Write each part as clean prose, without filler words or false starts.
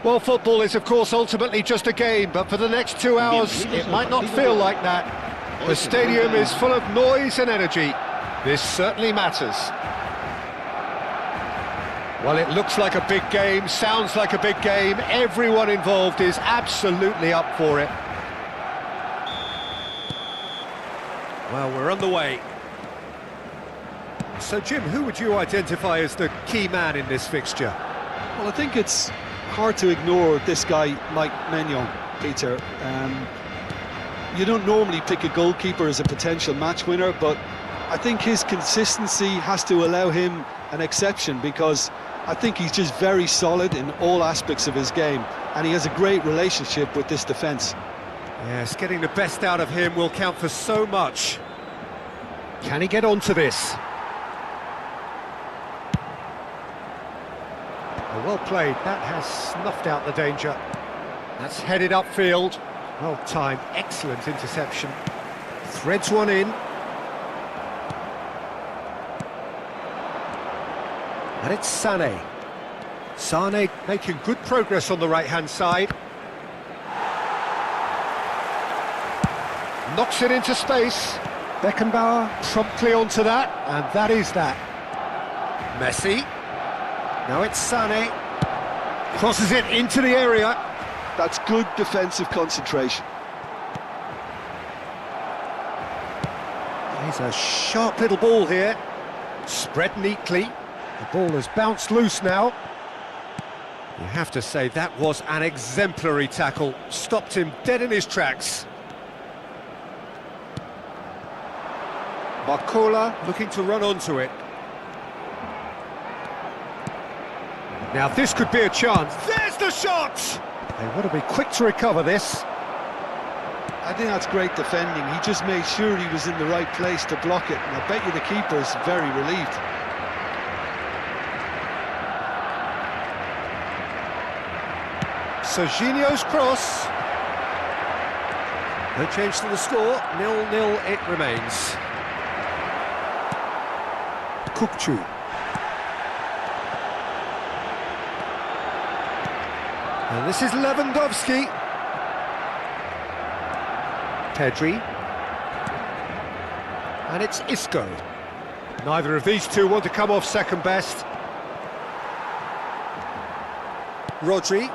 Well, football is, of course, ultimately just a game, but for the next 2 hours, it might not feel like that. The stadium is full of noise and energy. This certainly matters. Well, it looks like a big game, sounds like a big game. Everyone involved is absolutely up for it. Well, we're on the way. So, Jim, who would you identify as the key man in this fixture? Well, I think it's hard to ignore this guy, Mike Maignan, Peter. You don't normally pick a goalkeeper as a potential match winner, but I think his consistency has to allow him an exception, because I think he's just very solid in all aspects of his game, and he has a great relationship with this defence. Yes, getting the best out of him will count for so much. Can he get onto this? Well played, that has snuffed out the danger. That's headed upfield. Well timed, excellent interception. Threads one in. And it's Sané. Sané making good progress on the right-hand side. Knocks it into space. Beckenbauer promptly onto that, and that is that. Messi. Now it's Sané, crosses it into the area. That's good defensive concentration. He's a sharp little ball here, spread neatly. The ball has bounced loose now. You have to say that was an exemplary tackle, stopped him dead in his tracks. Barcola looking to run onto it. Now this could be a chance. There's the shot! They want to be quick to recover this. I think that's great defending. He just made sure he was in the right place to block it, and I bet you the keeper's very relieved. Serginho's cross. No change to the score, 0-0 it remains. Kukçu. And this is Lewandowski. Pedri. And it's Isco. Neither of these two want to come off second best. Rodri.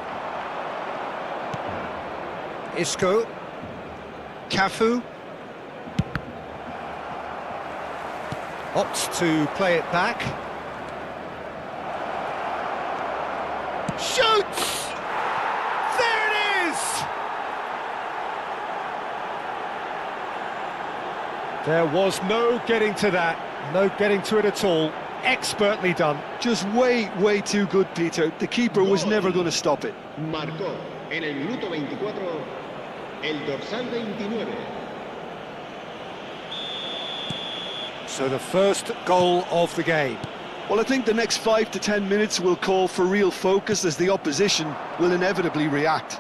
Isco. Cafu. Opts to play it back. Shoots! There it is! There was no getting to that, no getting to it at all. Expertly done. Just way too good, Peter. The keeper was never going to stop it. Marcó en el minuto 24 el dorsal 29. So the first goal of the game. Well, I think the next 5 to 10 minutes will call for real focus, as the opposition will inevitably react.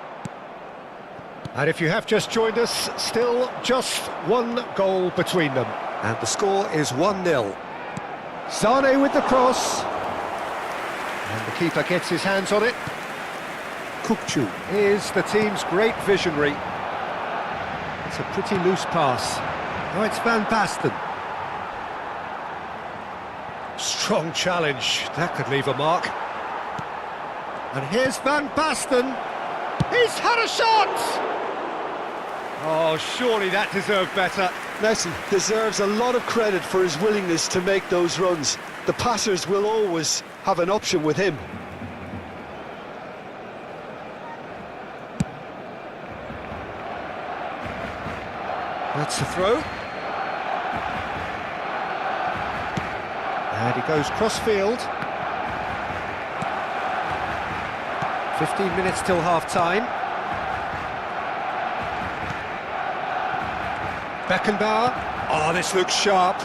And if you have just joined us, still just one goal between them. And the score is 1-0. Sané with the cross. And the keeper gets his hands on it. Kukçu is the team's great visionary. It's a pretty loose pass. Now it's Van Basten. Strong challenge, that could leave a mark. And here's Van Basten. He's had a shot! Oh, surely that deserved better. Messi deserves a lot of credit for his willingness to make those runs. The passers will always have an option with him. That's the throw. And he goes cross-field. 15 minutes till half-time. Beckenbauer. Oh, this looks sharp.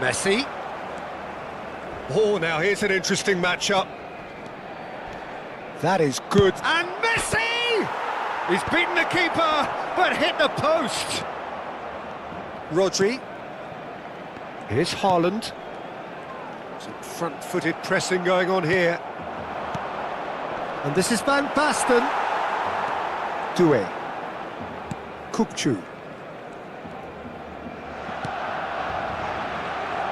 Messi. Oh, now here's an interesting matchup. That is good. And Messi! He's beaten the keeper, but hit the post. Rodri. Here's Haaland. Some front-footed pressing going on here. And this is Van Basten. Doué. Kukçu.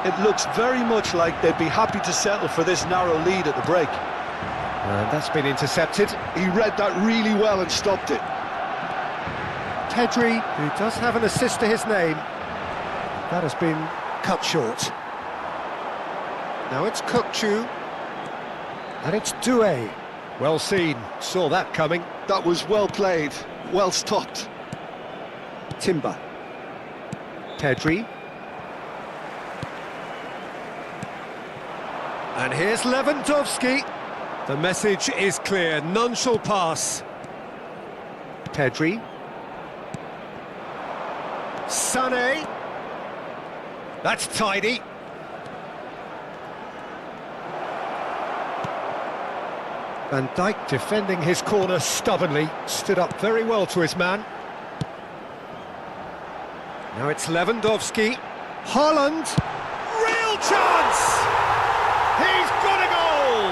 It looks very much like they'd be happy to settle for this narrow lead at the break. And that's been intercepted. He read that really well and stopped it. Pedri, who does have an assist to his name. That has been cut short. Now it's Kukçu. And it's Doué. Well seen, saw that coming. That was well played, well stopped. Timber. Pedri. And here's Lewandowski. The message is clear, none shall pass. Pedri. Sané. That's tidy. Van Dijk defending his corner stubbornly, stood up very well to his man. Now it's Lewandowski. Haaland. Real chance! He's got a goal!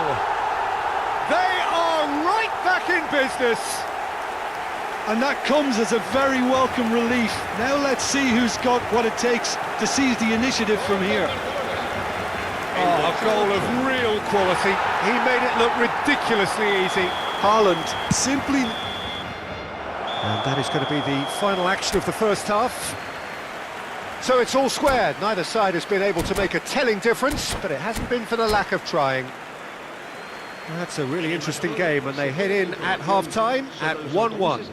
They are right back in business. And that comes as a very welcome relief. Now let's see who's got what it takes to seize the initiative from here. Oh, a goal of real quality. He made it look ridiculously easy. Haaland simply... And that is going to be the final action of the first half. So it's all squared. Neither side has been able to make a telling difference, but it hasn't been for the lack of trying. That's a really interesting game, and they head in at half-time at 1-1.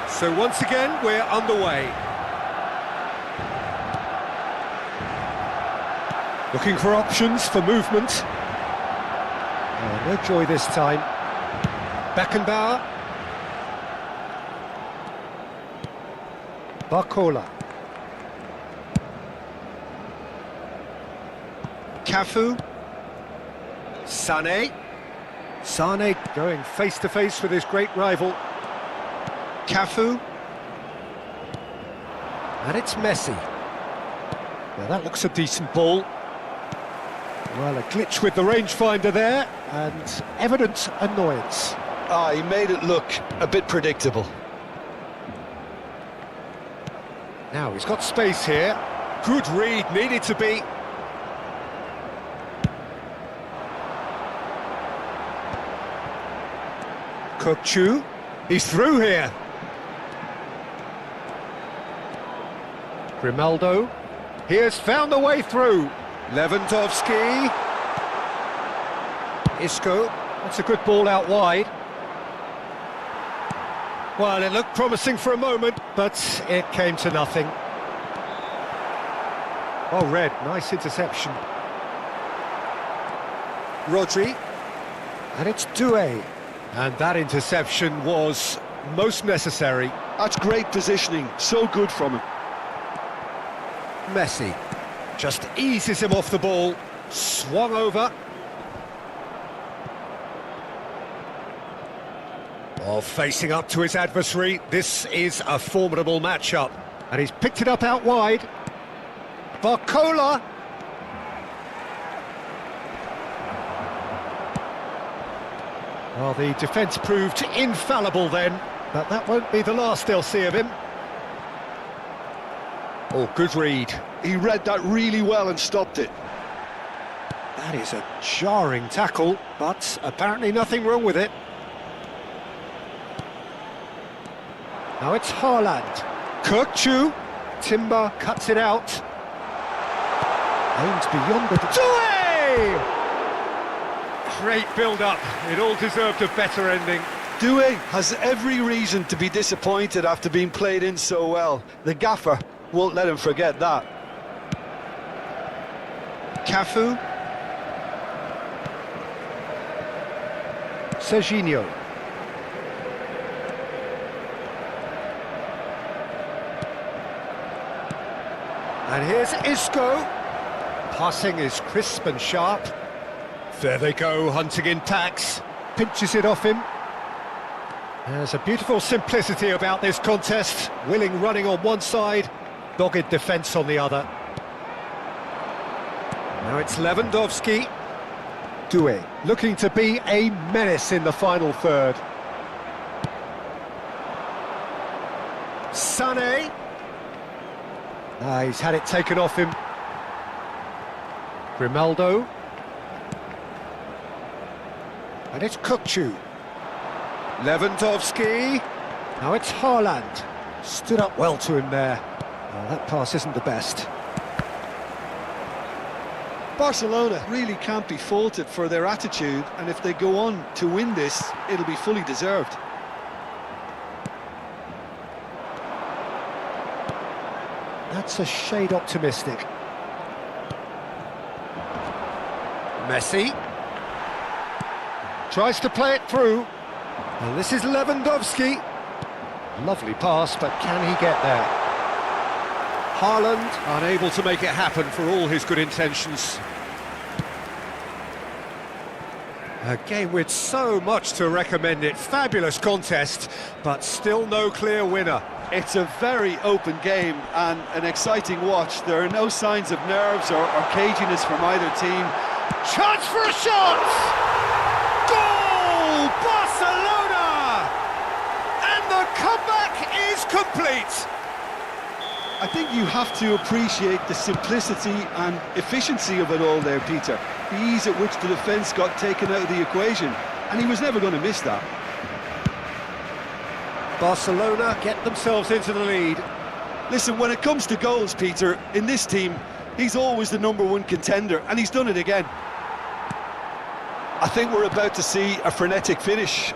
So once again, we're underway. Looking for options for movement. Oh, no joy this time. Beckenbauer. Barcola. Cafu. Sané. Sané going face-to-face with his great rival. Cafu. And it's Messi. Now that looks a decent ball. Well, a glitch with the rangefinder there, and evident annoyance. He made it look a bit predictable. Now he's got space here. Good read, needed to be. Kukçu. He's through here. Grimaldo. He has found the way through. Lewandowski. Isco. That's a good ball out wide. Well, it looked promising for a moment, but it came to nothing. Oh, Red, nice interception. Rodri. And it's Doué. And that interception was most necessary. That's great positioning, so good from him. Messi just eases him off the ball, swung over. Oh, facing up to his adversary, this is a formidable matchup. And he's picked it up out wide. Barcola. Well, the defence proved infallible then, but that won't be the last they'll see of him. Oh, good read. He read that really well and stopped it. That is a jarring tackle, but apparently nothing wrong with it. Now it's Haaland. Kirkchu. Timber cuts it out. Aims beyond the... Doué! Great build-up. It all deserved a better ending. Doué has every reason to be disappointed after being played in so well. The gaffer won't let him forget that. Cafu. Serginho. And here's Isco. Passing is crisp and sharp. There they go, hunting in packs. Pinches it off him. There's a beautiful simplicity about this contest. Willing running on one side, dogged defence on the other. Now it's Lewandowski. Doué looking to be a menace in the final third. Sané. He's had it taken off him. Grimaldo. And it's Kirkchu. Lewandowski. Now it's Haaland. Stood up well to him there. Oh, that pass isn't the best. Barcelona really can't be faulted for their attitude, and if they go on to win this, it'll be fully deserved. That's a shade optimistic. Messi. Tries to play it through. And this is Lewandowski. Lovely pass, but can he get there? Haaland unable to make it happen for all his good intentions. A game with so much to recommend it. Fabulous contest, but still no clear winner. It's a very open game and an exciting watch. There are no signs of nerves or caginess from either team. Chance for a shot! Goal! Barcelona! And the comeback is complete! I think you have to appreciate the simplicity and efficiency of it all there, Peter. The ease at which the defence got taken out of the equation, and he was never going to miss that. Barcelona get themselves into the lead. Listen, when it comes to goals, Peter, in this team, he's always the #1 contender, and he's done it again. I think we're about to see a frenetic finish.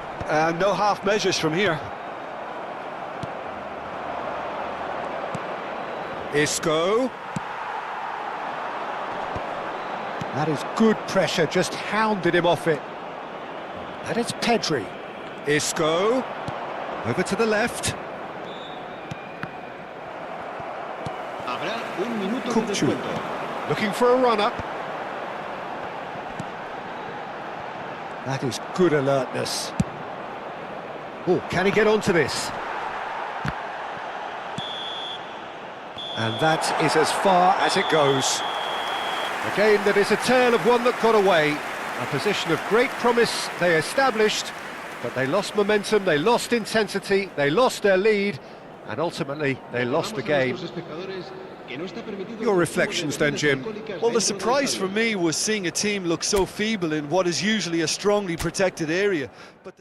No half measures from here. Isco. That is good pressure, just hounded him off it. And it's Pedri. Isco. Over to the left. Habrá un minuto de Kirkchu. descuento. Looking for a run-up. That is good alertness. Oh, can he get onto this? And that is as far as it goes. A game that is a tale of one that got away. A position of great promise they established, but they lost momentum, they lost intensity, they lost their lead, and ultimately they lost the game. Your reflections then, Jim? Well, the surprise for me was seeing a team look so feeble in what is usually a strongly protected area. But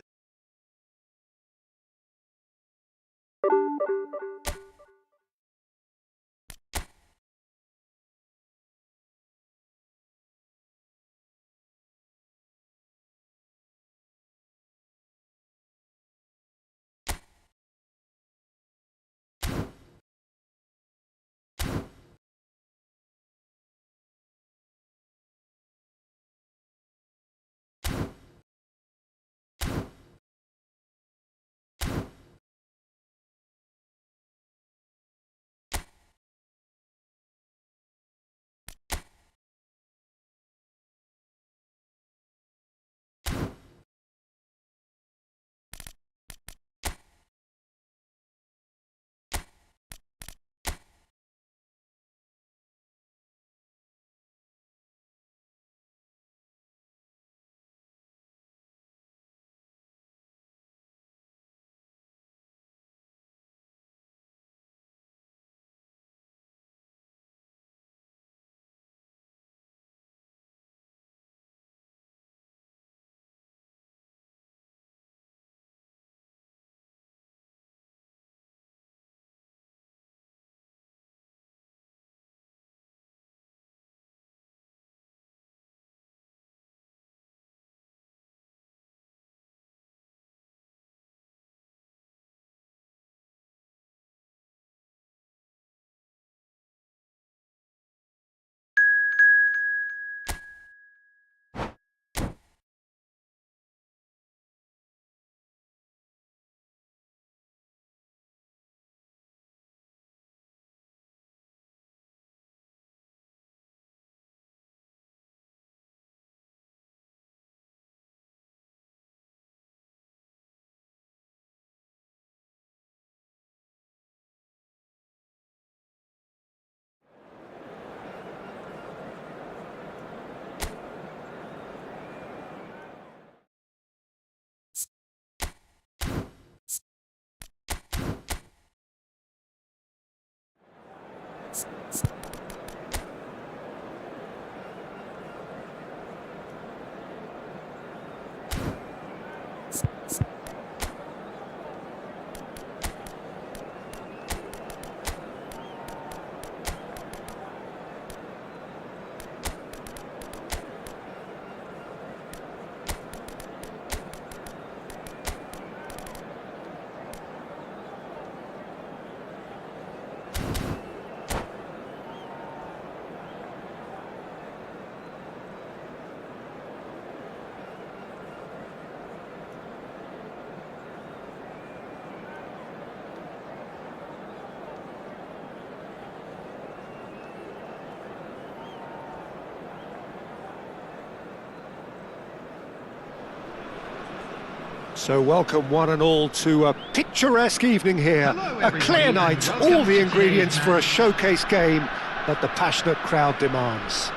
So welcome one and all to a picturesque evening here. A clear night, all the ingredients for a showcase game that the passionate crowd demands.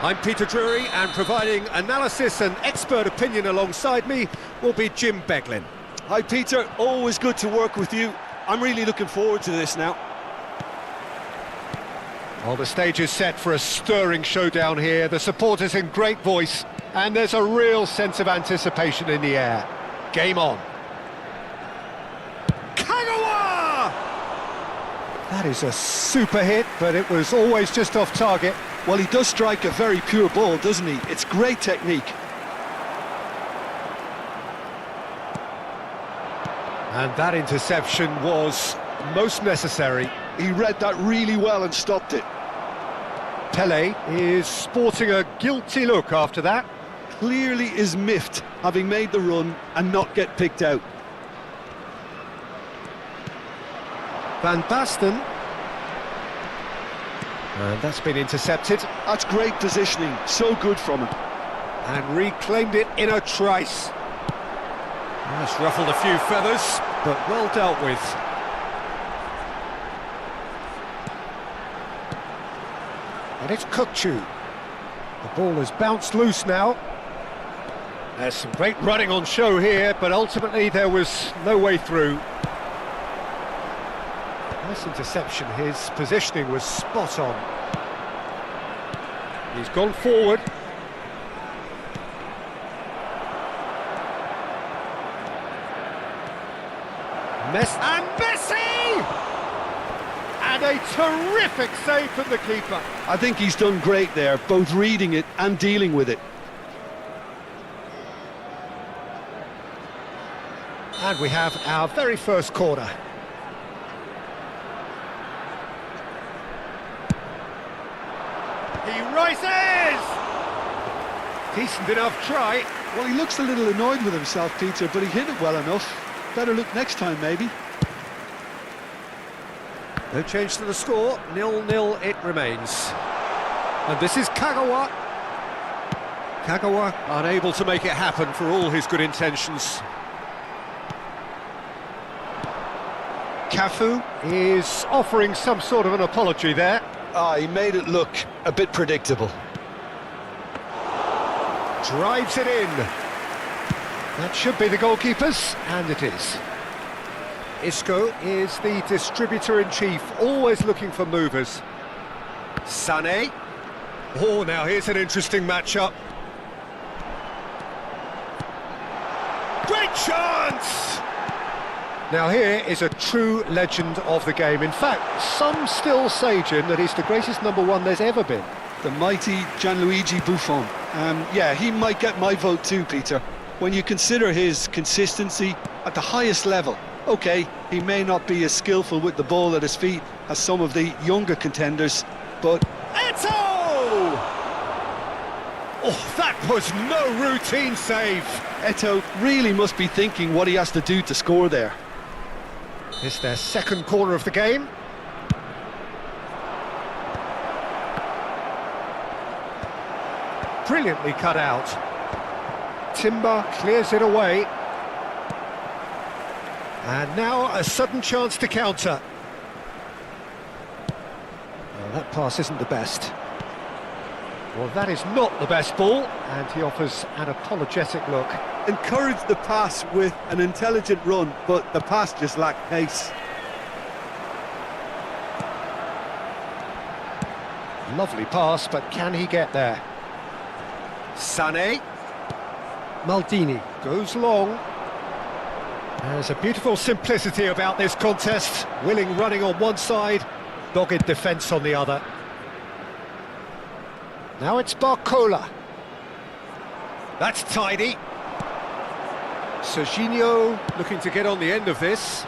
I'm Peter Drury, and providing analysis and expert opinion alongside me will be Jim Beglin. Hi Peter, always good to work with you. I'm really looking forward to this now. Well, the stage is set for a stirring showdown here. The supporters in great voice, and there's a real sense of anticipation in the air. Game on. Kagawa! That is a super hit, but it was always just off target. Well, he does strike a very pure ball, doesn't he? It's great technique. And that interception was most necessary. He read that really well and stopped it. Pele is sporting a guilty look after that. Clearly is miffed, having made the run and not get picked out. Van Basten. And that's been intercepted. That's great positioning, so good from him. And reclaimed it in a trice. That's ruffled a few feathers, but well dealt with. And it's Kukçu. The ball has bounced loose now. There's some great running on show here, but ultimately there was no way through. Nice interception, his positioning was spot on. He's gone forward. Messi! And a terrific save from the keeper. I think he's done great there, both reading it and dealing with it. And we have our very first corner. He rises! Decent enough try. Well, he looks a little annoyed with himself, Peter, but he hit it well enough. Better look next time, maybe. No change to the score, 0-0 it remains. And this is Kagawa. Kagawa unable to make it happen for all his good intentions. Cafu is offering some sort of an apology there. He made it look a bit predictable. Drives it in. That should be the goalkeepers, and it is. Isco is the distributor-in-chief, always looking for movers. Sané. Oh, now here's an interesting matchup. Great chance! Now here is a true legend of the game. In fact, some still say, Jim, that he's the greatest number one there's ever been. The mighty Gianluigi Buffon. Yeah, he might get my vote too, Peter. When you consider his consistency at the highest level. Okay, he may not be as skillful with the ball at his feet as some of the younger contenders, but... Eto'o! Oh, that was no routine save. Eto'o really must be thinking what he has to do to score there. It's their second corner of the game. Brilliantly cut out. Timber clears it away. And now a sudden chance to counter. Well, that pass isn't the best. Well, that is not the best ball, and he offers an apologetic look. Encouraged the pass with an intelligent run, but the pass just lacked pace. Lovely pass, but can he get there? Sané. Maldini goes long. There's a beautiful simplicity about this contest. Willing running on one side, dogged defence on the other. Now it's Barcola. That's tidy. Serginho looking to get on the end of this.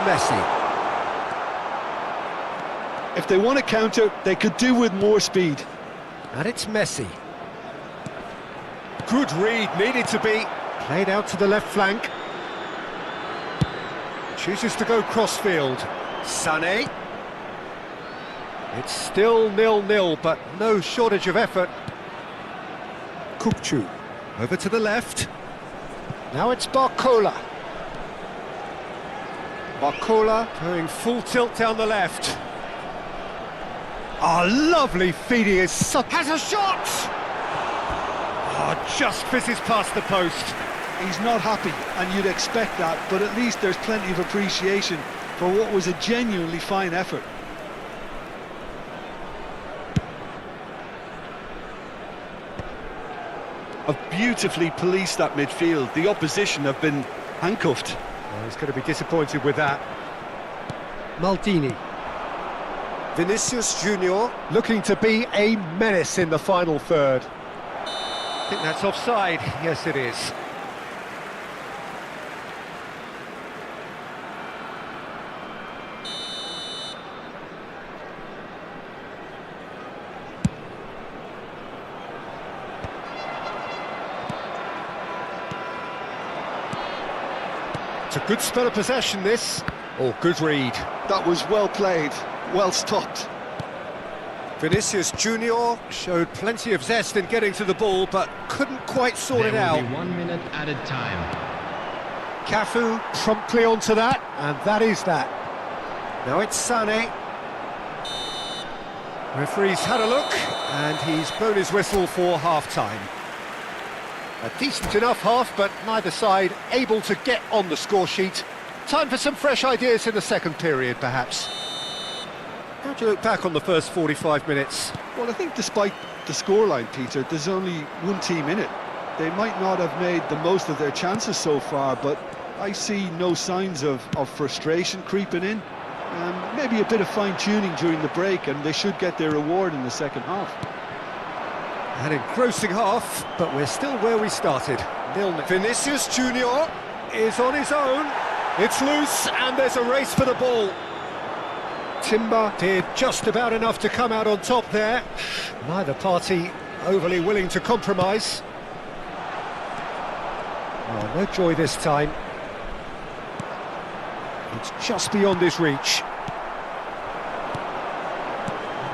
Messi. If they want to counter, they could do with more speed. And it's Messi. Good read, needed to be. Played out to the left flank. Chooses to go crossfield. Sané. It's still 0-0, but no shortage of effort. Kukçu. Over to the left. Now it's Barcola. Barcola going full tilt down the left. Oh, lovely feeding is has a shot! Oh, just fizzes past the post. He's not happy, and you'd expect that, but at least there's plenty of appreciation for what was a genuinely fine effort. Have beautifully policed that midfield. The opposition have been handcuffed. Well, he's going to be disappointed with that. Maldini. Vinicius Junior looking to be a menace in the final third. I think that's offside. Yes, it is. It's a good spell of possession, this. Oh, good read. That was well played, well stopped. Vinicius Junior showed plenty of zest in getting to the ball, but couldn't quite sort it out. There will be 1 minute added time. Cafu promptly onto that, and that is that. Now it's Sané. Referee's had a look, and he's blown his whistle for half-time. A decent enough half, but neither side able to get on the score sheet. Time for some fresh ideas in the second period, perhaps. How do you look back on the first 45 minutes? Well, I think despite the scoreline, Peter, there's only one team in it. They might not have made the most of their chances so far, but I see no signs of frustration creeping in. Maybe a bit of fine-tuning during the break, and they should get their reward in the second half. An engrossing half, but we're still where we started. 0-0. Vinicius Junior is on his own. It's loose, and there's a race for the ball. Timber did just about enough to come out on top there. Neither party overly willing to compromise. Oh, no joy this time. It's just beyond his reach.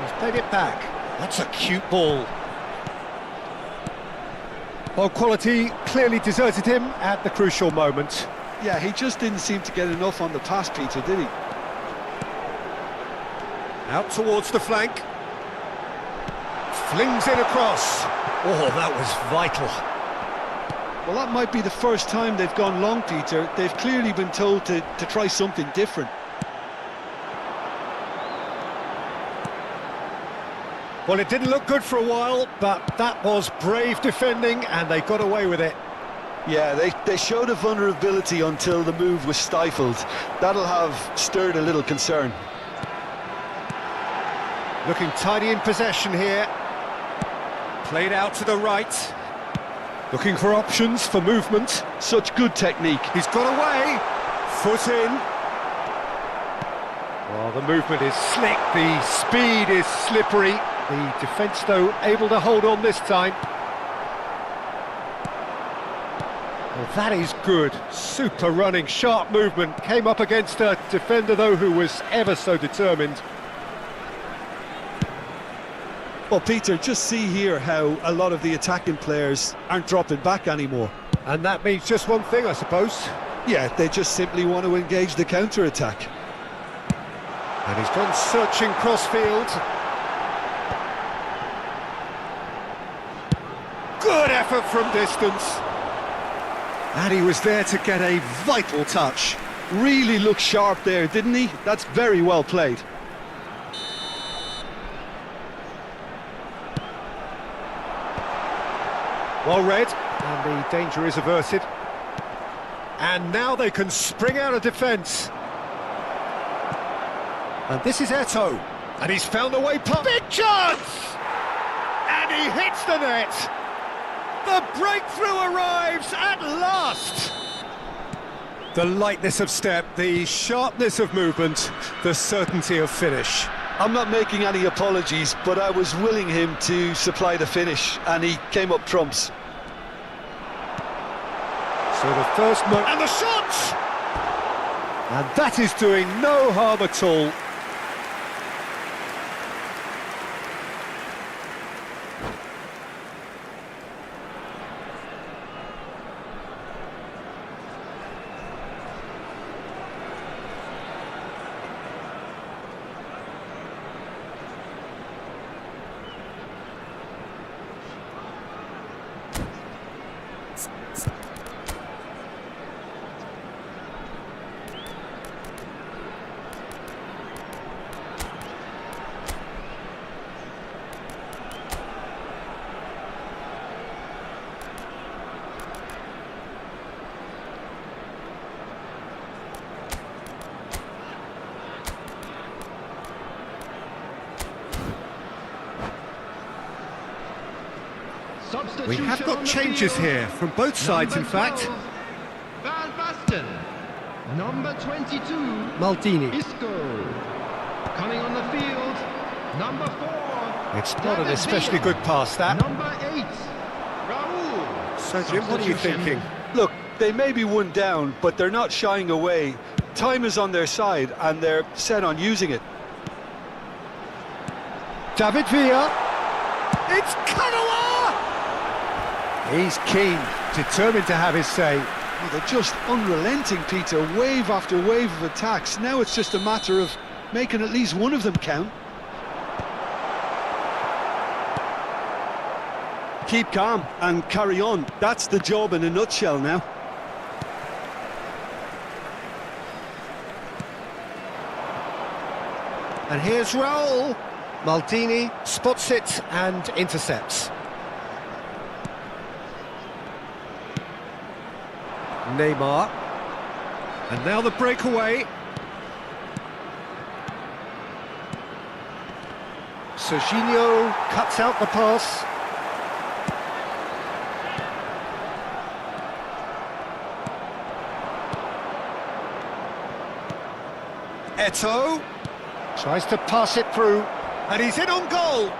He's played it back. That's a cute ball. Well, quality clearly deserted him at the crucial moment. Yeah, he just didn't seem to get enough on the pass, Peter, did he? Out towards the flank. Flings it across. Oh, that was vital. Well, that might be the first time they've gone long, Peter. They've clearly been told to try something different. Well, it didn't look good for a while, but that was brave defending, and they got away with it. Yeah, they showed a vulnerability until the move was stifled. That'll have stirred a little concern. Looking tidy in possession here. Played out to the right. Looking for options for movement. Such good technique. He's got away. Foot in. Well, the movement is slick. The speed is slippery. The defence, though, able to hold on this time. Well, that is good. Super running, sharp movement. Came up against a defender, though, who was ever so determined. Well, Peter, just see here how a lot of the attacking players aren't dropping back anymore. And that means just one thing, I suppose. Yeah, they just simply want to engage the counter-attack. And he's gone searching cross-field. Good effort from distance. And he was there to get a vital touch. Really looked sharp there, didn't he? That's very well played. Well read, and the danger is averted. And now they can spring out of defence. And this is Eto'o, and he's found a way past. Big chance! And he hits the net. The breakthrough arrives at last. The lightness of step, the sharpness of movement, the certainty of finish. I'm not making any apologies, but I was willing him to supply the finish, and he came up trumps. So the first and the shot! And that is doing no harm at all. We have got changes here from both sides, in fact. Van Basten. Number 22. Maldini. Isco. Coming on the field. Number 4. It's not an especially good pass, that. Number 8. Raul. So, Jim, what are you thinking? Look, they may be one down, but they're not shying away. Time is on their side, and they're set on using it. David Villa. It's Canoa! He's keen, determined to have his say. Well, they're just unrelenting, Peter. Wave after wave of attacks. Now it's just a matter of making at least one of them count. Keep calm and carry on. That's the job in a nutshell now. And here's Raul. Maldini spots it and intercepts. Neymar. And now the breakaway. Serginho cuts out the pass. Eto'o tries to pass it through, and he's in on goal.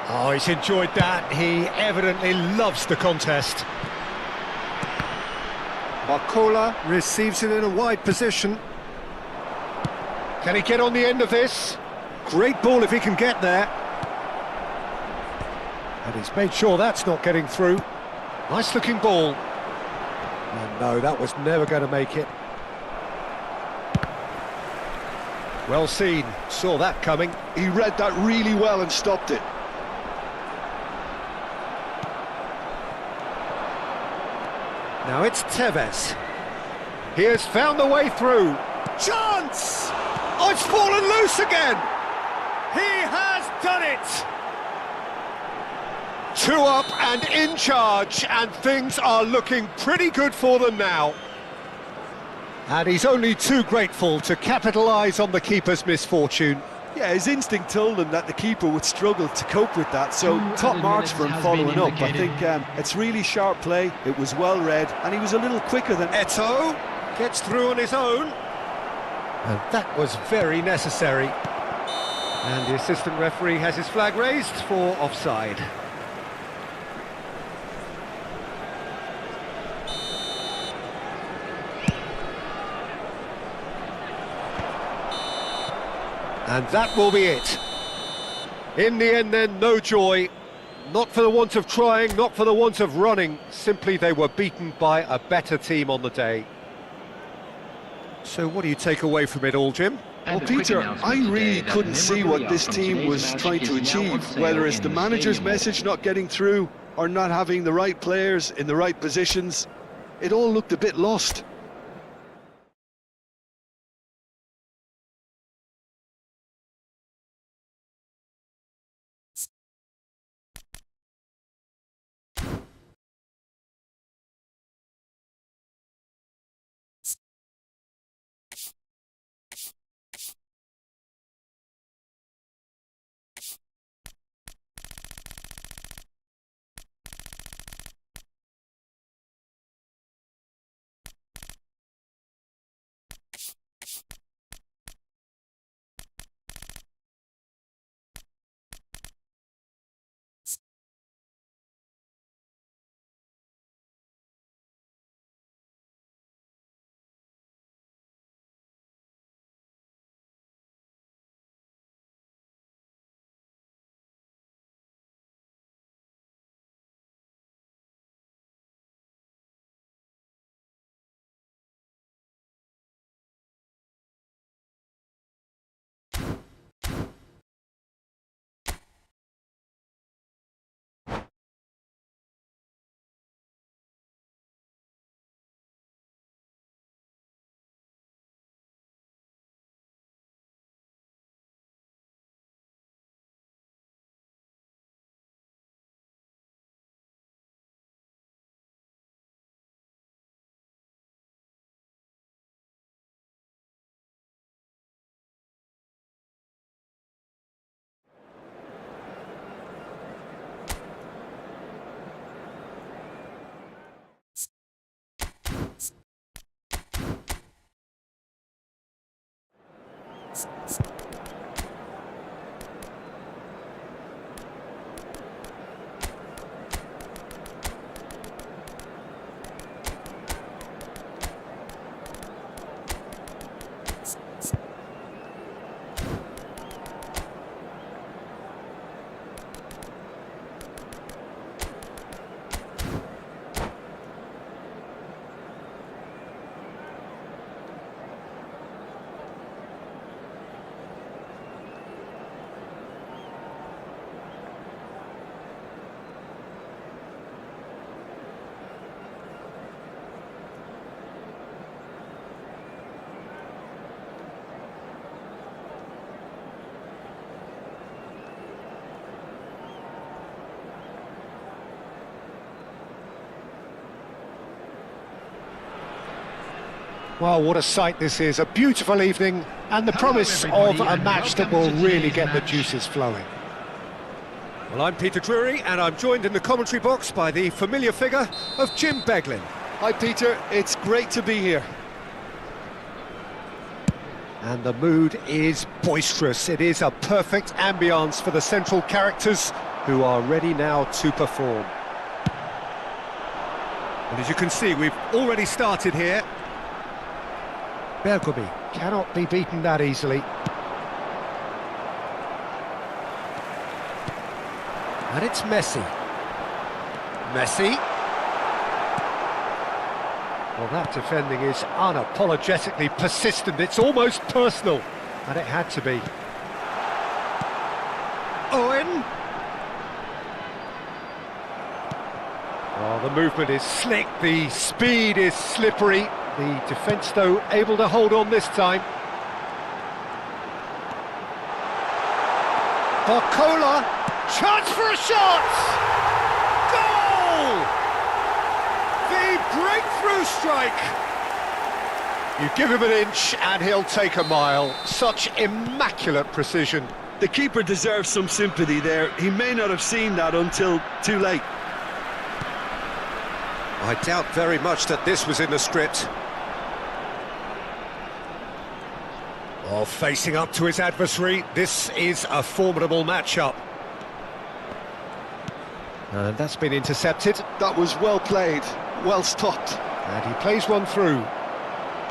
Oh, he's enjoyed that. He evidently loves the contest. Barcola receives it in a wide position. Can he get on the end of this? Great ball if he can get there. And he's made sure that's not getting through. Nice looking ball. And no, that was never going to make it. Well seen, saw that coming. He read that really well and stopped it. Now it's Tevez. He has found the way through. Chance! Oh, it's fallen loose again! He has done it! 2 up and in charge, and things are looking pretty good for them now. And he's only too grateful to capitalise on the keeper's misfortune. Yeah, his instinct told him that the keeper would struggle to cope with that, so top marks for him following up. I think it's really sharp play, it was well read, and he was a little quicker than... Eto'o gets through on his own. And that was very necessary. And the assistant referee has his flag raised for offside. And that will be it. In the end then, no joy. Not for the want of trying, not for the want of running. Simply they were beaten by a better team on the day. So what do you take away from it all, Jim? Well, Peter, I really couldn't see what this team was trying to achieve, whether it's the manager's message not getting through or not having the right players in the right positions. It all looked a bit lost. Well, what a sight this is. A beautiful evening and the Hello, promise everybody, of a and match that welcome will to really today's get the match. juices flowing. Well, I'm Peter Drury, and I'm joined in the commentary box by the familiar figure of Jim Beglin. Hi Peter, it's great to be here. And the mood is boisterous. It is a perfect ambience for the central characters who are ready now to perform. And as you can see, we've already started here. Bergomi cannot be beaten that easily. And it's Messi. Messi. Well, that defending is unapologetically persistent. It's almost personal. And it had to be. Owen. Oh, the movement is slick. The speed is slippery. The defence, though, able to hold on this time. Barcola. Chance for a shot! Goal! The breakthrough strike! You give him an inch and he'll take a mile. Such immaculate precision. The keeper deserves some sympathy there. He may not have seen that until too late. I doubt very much that this was in the script. Oh, facing up to his adversary, this is a formidable matchup. And that's been intercepted. That was well played, well stopped. And he plays one through.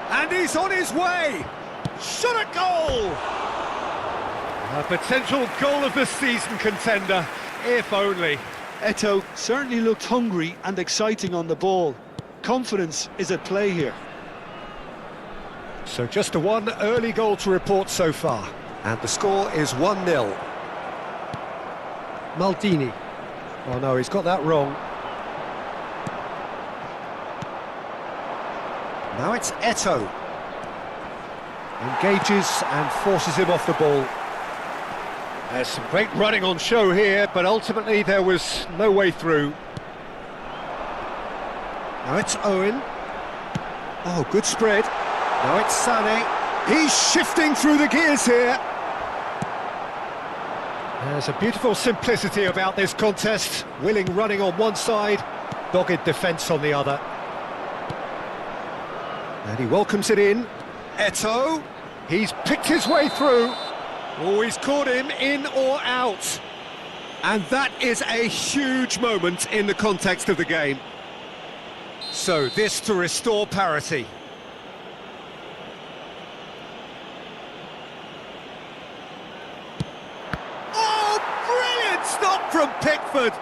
And he's on his way! Shot a goal! A potential goal of the season contender, if only. Eto'o certainly looked hungry and exciting on the ball. Confidence is at play here. So just the one early goal to report so far. And the score is 1-0. Maldini. Oh no, he's got that wrong. Now it's Eto'o. Engages and forces him off the ball. There's some great running on show here, but ultimately there was no way through. Now it's Owen. Oh, good spread. Now it's Sané. He's shifting through the gears here. There's a beautiful simplicity about this contest. Willing running on one side, dogged defence on the other. And he welcomes it in. Eto'o. He's picked his way through. Oh, he's caught him in or out. And that is a huge moment in the context of the game. So this to restore parity. Stop from Pickford.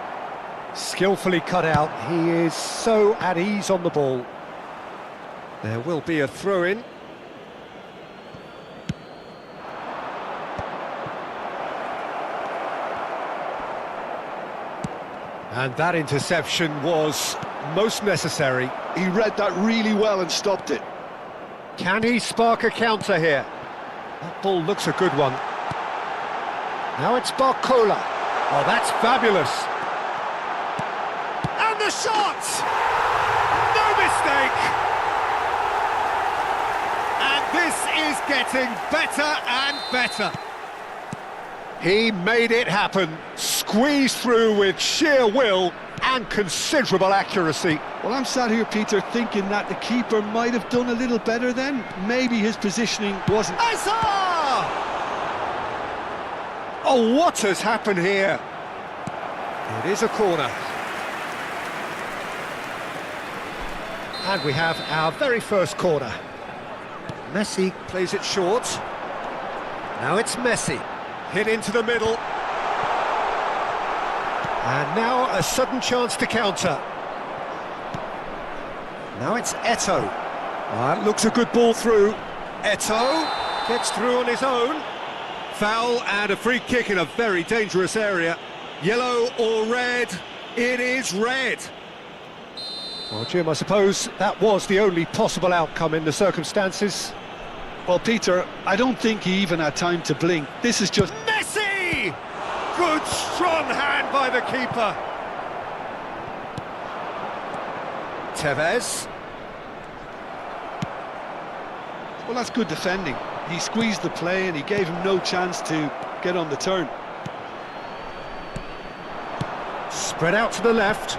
Skillfully cut out. He is so at ease on the ball. There will be a throw-in. And that interception was most necessary. He read that really well and stopped it. Can he spark a counter here? That ball looks a good one. Now it's Barcola. Oh, that's fabulous. And the shot! No mistake! And this is getting better and better. He made it happen. Squeezed through with sheer will and considerable accuracy. Well, I'm sat here, Peter, thinking that the keeper might have done a little better then. Maybe his positioning wasn't... Hazard! Oh, what has happened here? It is a corner. And we have our very first corner. Messi plays it short. Now it's Messi. Hit into the middle. And now a sudden chance to counter. Now it's Eto'o. That looks a good ball through. Eto'o gets through on his own. Foul and a free kick in a very dangerous area. Yellow or red? It is red. Well, Jim, I suppose that was the only possible outcome in the circumstances. Well, Peter, I don't think he even had time to blink. This is just... Messi! Good strong hand by the keeper. Tevez. Well, that's good defending. He squeezed the play and he gave him no chance to get on the turn. Spread out to the left.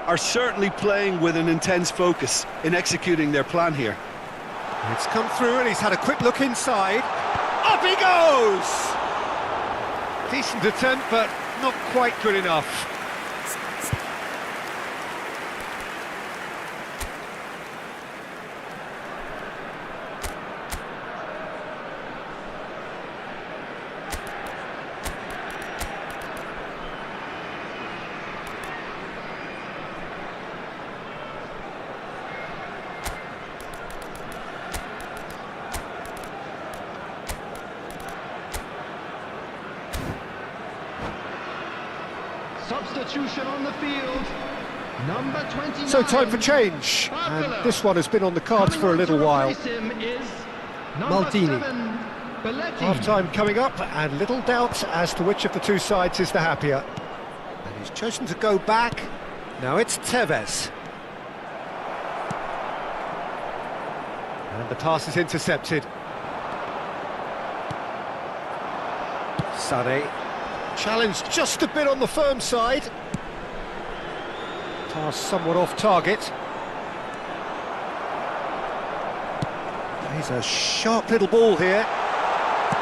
Are certainly playing with an intense focus in executing their plan here. It's come through and he's had a quick look inside. Up he goes! Decent attempt, but not quite good enough. Substitution on the field. Number 29. So time for change, and this one has been on the cards for a little while. Maldini. Half-time coming up, and little doubt as to which of the two sides is the happier. And he's chosen to go back. Now it's Tevez. And the pass is intercepted. Sane. Challenged just a bit on the firm side. Pass somewhat off target. He's a sharp little ball here.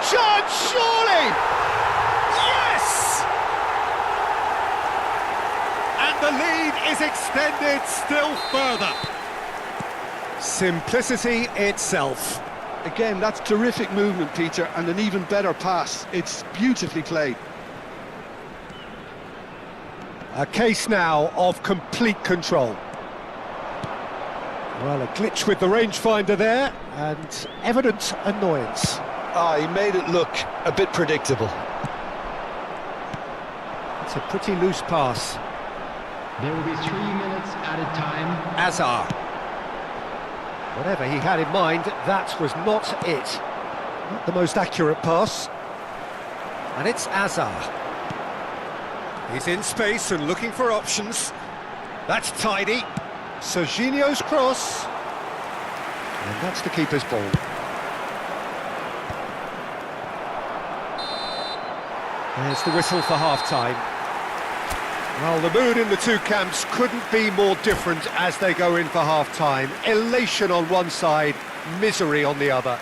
Chance, surely! Yes! And the lead is extended still further. Simplicity itself. Again, that's terrific movement, Peter, and an even better pass. It's beautifully played. A case now of complete control. Well, a glitch with the rangefinder there, and evident annoyance. He made it look a bit predictable. It's a pretty loose pass. There will be 3 minutes added time. Azar. Whatever he had in mind, that was not it. Not the most accurate pass. And it's Azar. He's in space and looking for options. That's tidy. Serginho's cross. And that's the keeper's ball. There's the whistle for half-time. Well, the mood in the two camps couldn't be more different as they go in for half-time. Elation on one side, misery on the other.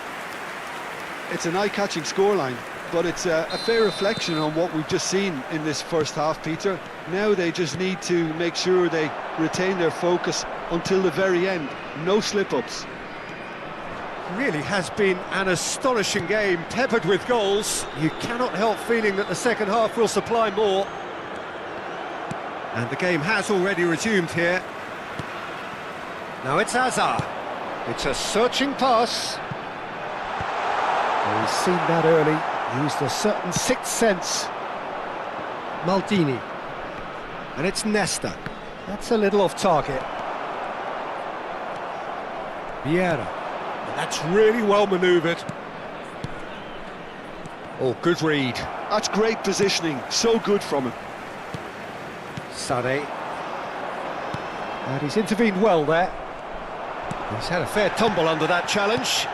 It's an eye-catching scoreline, but it's a fair reflection on what we've just seen in this first half, Peter. Now they just need to make sure they retain their focus until the very end. No slip-ups. Really has been an astonishing game, peppered with goals. You cannot help feeling that the second half will supply more. And the game has already resumed here. Now it's Azar. It's a searching pass. Oh, he's seen that early. Used a certain sixth sense. Maldini. And it's Nesta. That's a little off target. Vieira. That's really well manoeuvred. Oh, good read. That's great positioning. So good from him. Sane. And he's intervened well there. He's had a fair tumble under that challenge.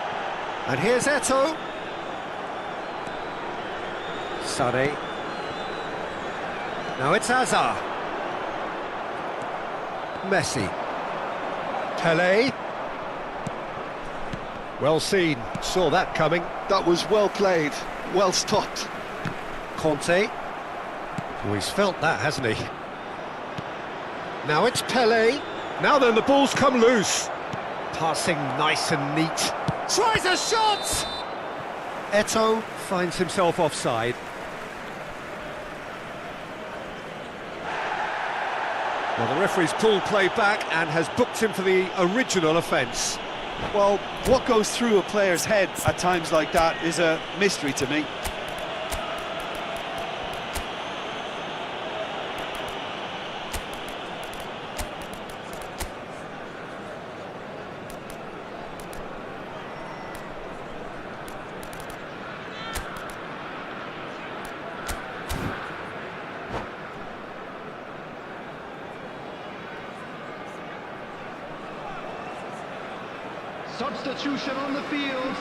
And here's Eto'o. Sane. Now it's Azar. Messi. Pelé. Well seen, saw that coming. That was well played, well stopped. Conte. Oh, he's felt that, hasn't he? Now it's Pelé. Now then, the ball's come loose. Passing nice and neat. Tries a shot! Eto'o finds himself offside. Well, the referee's pulled play back and has booked him for the original offence. Well, what goes through a player's head at times like that is a mystery to me. Substitution on the field.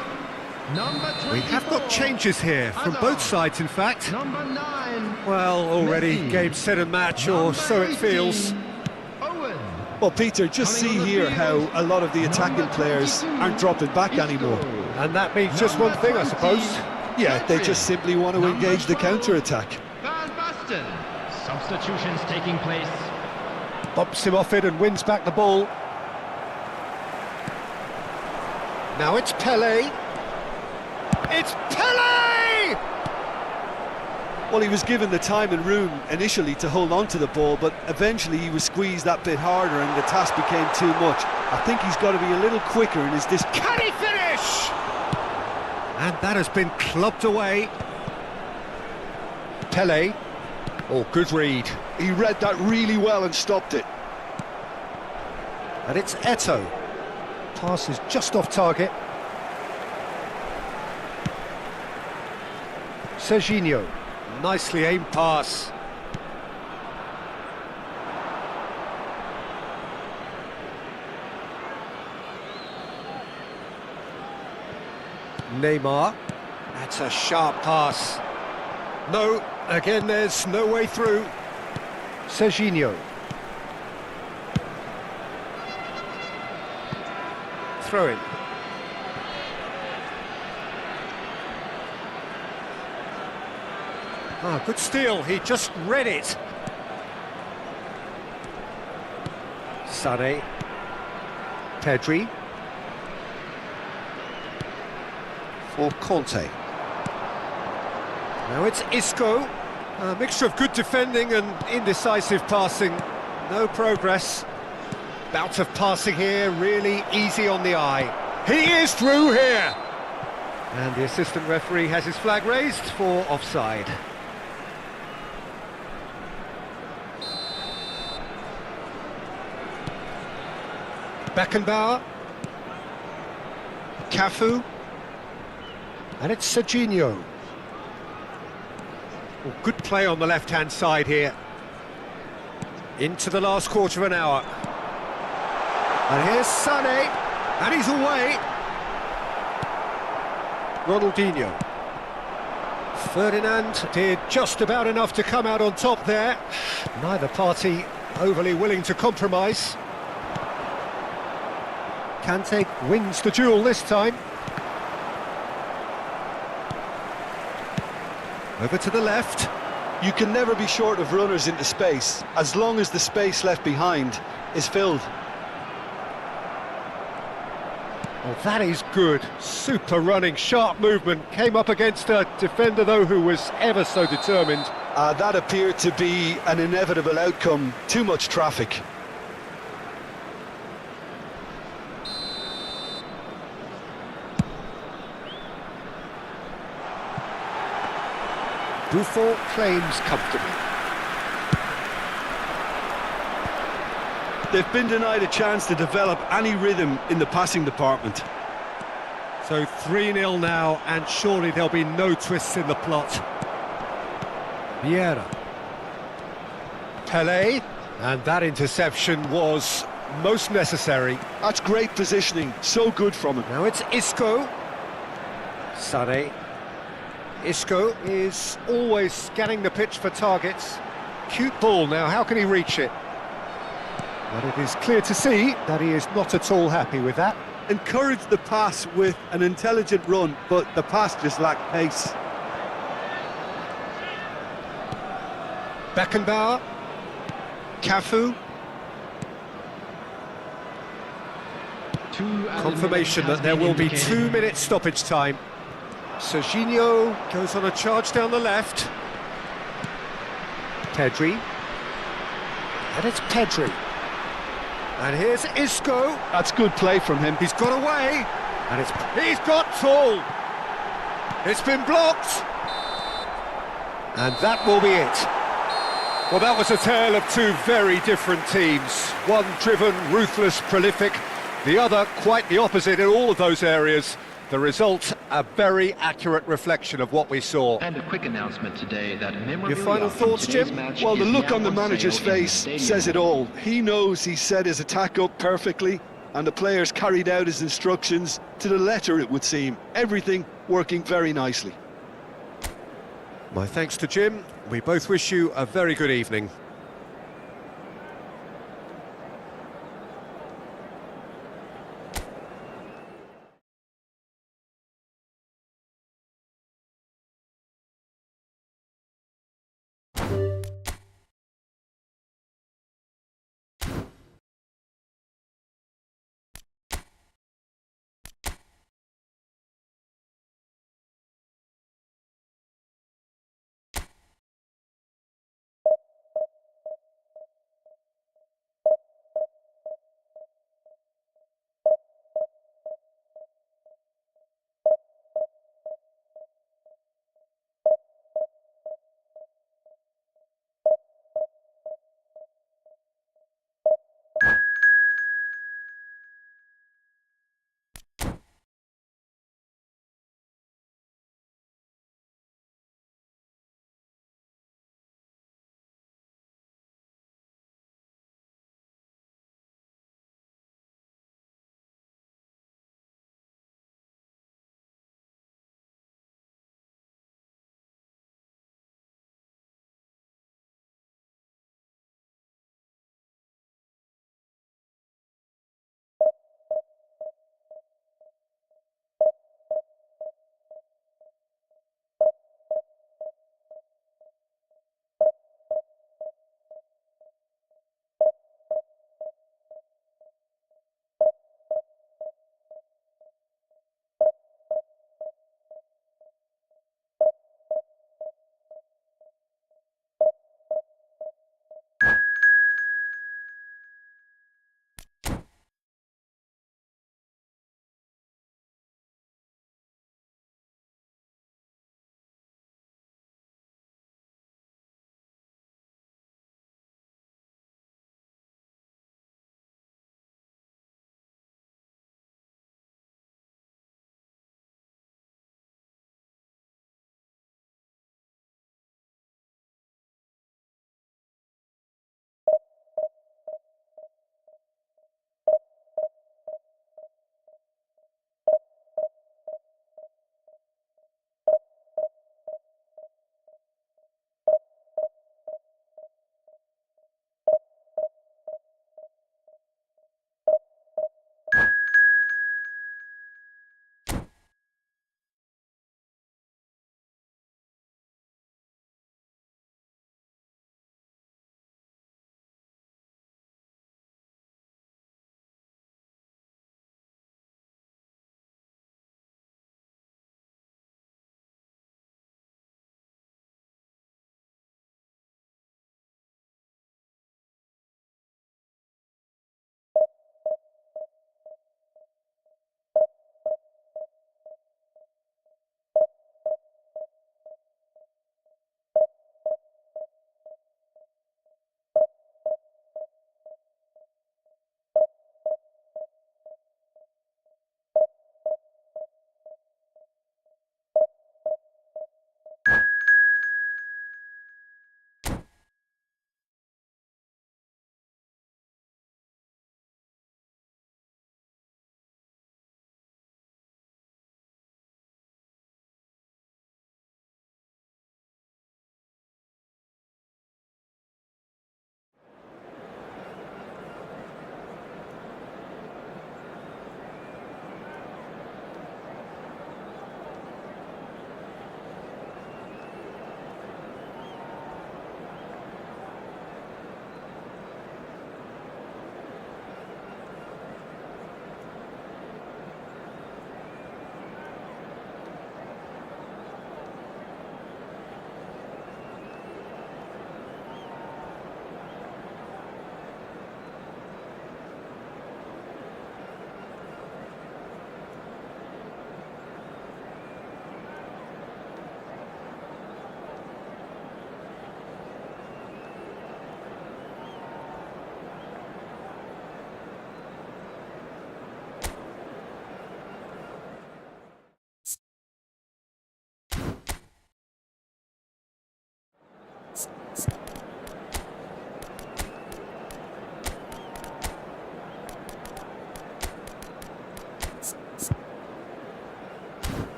Number 24. We have got changes here from both sides, in fact. Number 9. Well, already Messi. game, set and match, or so it feels. Owen. Well, Peter, just see here how a lot of the attacking players aren't dropping back anymore. And that means just one thing, I suppose. Yeah, they just simply want to engage the counter-attack. Van Basten. Substitutions taking place. Bumps him off it and wins back the ball. Now it's Pelé. It's Pelé! Well, he was given the time and room initially to hold on to the ball, but eventually he was squeezed that bit harder and the task became too much. I think he's got to be a little quicker in his Can he finish? And that has been clubbed away. Pelé. Oh, good read. He read that really well and stopped it. And it's Eto'o. Pass is just off target. Serginho. Nicely aimed pass. Neymar. That's a sharp pass. No, again there's no way through. Serginho. Throw in. Ah, good steal, he just read it. Sané. Pedri. For Conte. Now it's Isco. A mixture of good defending and indecisive passing. No progress. Bout of passing here, really easy on the eye. He is through here! And the assistant referee has his flag raised for offside. Beckenbauer. Cafu. And it's Serginho. Well, good play on the left-hand side here. Into the last quarter of an hour. And here's Sané, and he's away. Ronaldinho. Ferdinand did just about enough to come out on top there. Neither party overly willing to compromise. Kante wins the duel this time. Over to the left. You can never be short of runners into space, as long as the space left behind is filled. Well, that is good. Super running, sharp movement. Came up against a defender, though, who was ever so determined. That appeared to be an inevitable outcome. Too much traffic. Buffon claims comfortably. They've been denied a chance to develop any rhythm in the passing department. So 3-0 now, and surely there'll be no twists in the plot. Vieira. Pelé, and that interception was most necessary. That's great positioning, so good from him. Now it's Isco. Sané. Isco is always scanning the pitch for targets. Cute ball now, how can he reach it? But it is clear to see that he is not at all happy with that. Encouraged the pass with an intelligent run, but the pass just lacked pace. Beckenbauer. Cafu. Confirmation that there will be 2 minutes stoppage time. Serginho goes on a charge down the left. Pedri. And it's Pedri. And here's Isco. That's good play from him. He's got away. And he's got tall. It's been blocked. And that will be it. Well, that was a tale of two very different teams. One driven, ruthless, prolific. The other quite the opposite in all of those areas. The result, a very accurate reflection of what we saw. And a quick announcement today that memorabilia Your final thoughts, Jim? Well, the is look now on the on manager's sale in the face stadium. says it all. He knows he set his attack up perfectly. and the players carried out his instructions to the letter, it would seem. Everything working very nicely. My thanks to Jim. We both wish you a very good evening.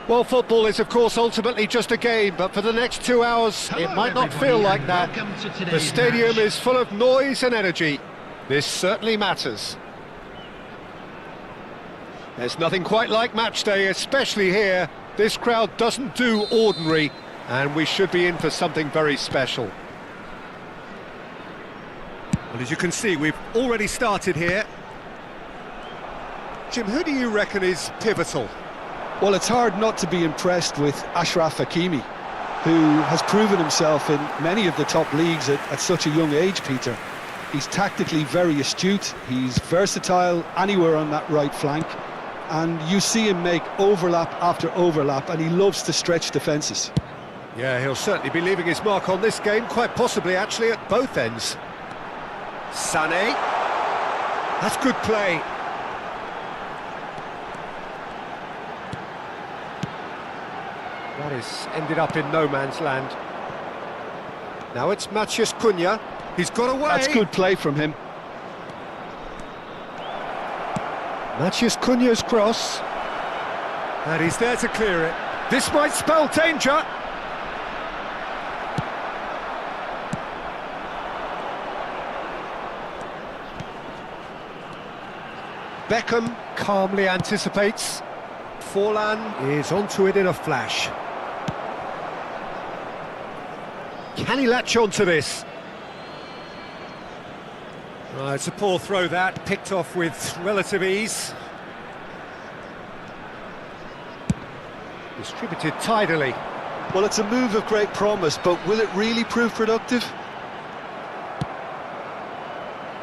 Well, football is, of course, ultimately just a game, but for the next 2 hours, it might not feel like that. The stadium is full of noise and energy. This certainly matters. There's nothing quite like match day, especially here. This crowd doesn't do ordinary, and we should be in for something very special. Well, as you can see, we've already started here. Jim, who do you reckon is pivotal? Well, it's hard not to be impressed with Achraf Hakimi, who has proven himself in many of the top leagues at such a young age, Peter. He's tactically very astute, he's versatile anywhere on that right flank, and you see him make overlap after overlap, and he loves to stretch defences. Yeah, he'll certainly be leaving his mark on this game, quite possibly actually at both ends. Sané. That's good play. That has ended up in no man's land. Now it's Matheus Cunha. He's got away. That's good play from him. Matheus Cunha's cross. And he's there to clear it. This might spell danger. Beckham calmly anticipates. Forlan is onto it in a flash. Can he latch onto this? It's a poor throw that, picked off with relative ease. Distributed tidily. Well, it's a move of great promise, but will it really prove productive?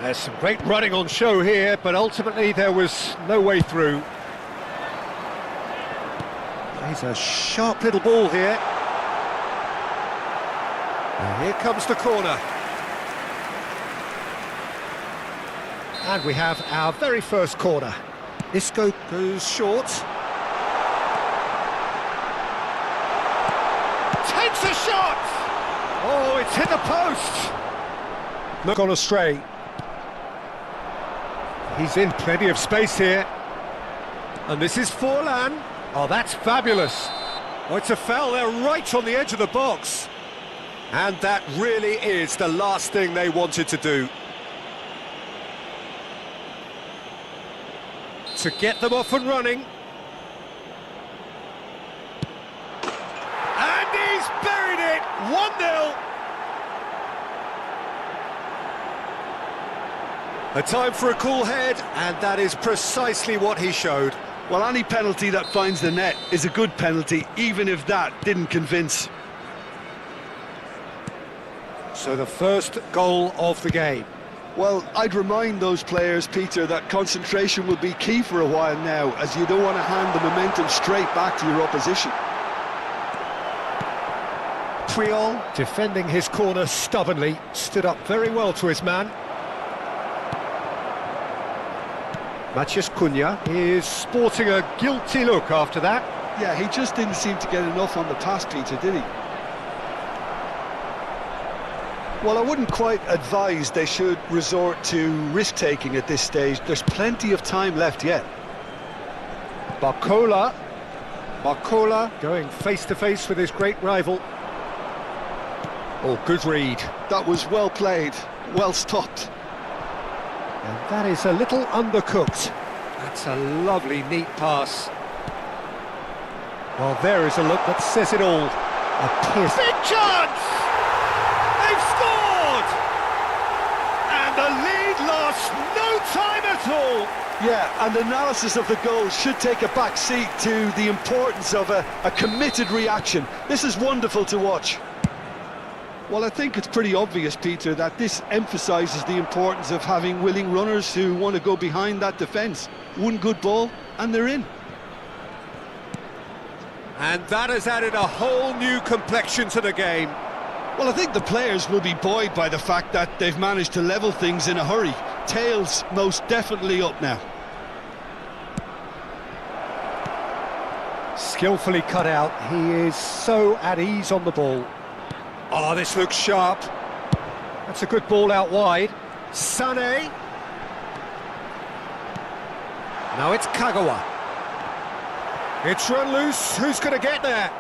There's some great running on show here, but ultimately there was no way through. He's a sharp little ball here. And here comes the corner. And we have our very first corner. Isco goes short. Takes a shot! Oh, it's hit the post! Not gone astray. He's in plenty of space here. And this is Forlan. Oh, that's fabulous. Oh, it's a foul there right on the edge of the box. And that really is the last thing they wanted to do. To get them off and running. And he's buried it! 1-0! A time for a cool head, and that is precisely what he showed. Well, any penalty that finds the net is a good penalty, even if that didn't convince. So the first goal of the game. Well, I'd remind those players, Peter, that concentration will be key for a while now, as you don't want to hand the momentum straight back to your opposition. Puyol, defending his corner stubbornly, stood up very well to his man. Matheus Cunha is sporting a guilty look after that. Yeah, he just didn't seem to get enough on the pass, Peter, did he? Well, I wouldn't quite advise they should resort to risk-taking at this stage. There's plenty of time left yet. Barcola going face-to-face with his great rival. Oh, good read. That was well played, well stopped. And that is a little undercooked. That's a lovely, neat pass. Well, there is a look that says it all. A pierce. Big chance! They've scored! And the lead lost no time at all. Yeah, and analysis of the goal should take a back seat to the importance of a committed reaction. This is wonderful to watch. Well, I think it's pretty obvious, Peter, that this emphasises the importance of having willing runners who want to go behind that defence. One good ball, and they're in. And that has added a whole new complexion to the game. Well, I think the players will be buoyed by the fact that they've managed to level things in a hurry. Tails most definitely up now. Skillfully cut out. He is so at ease on the ball. Oh, this looks sharp. That's a good ball out wide. Sané. Now it's Kagawa. It's run loose, who's going to get there?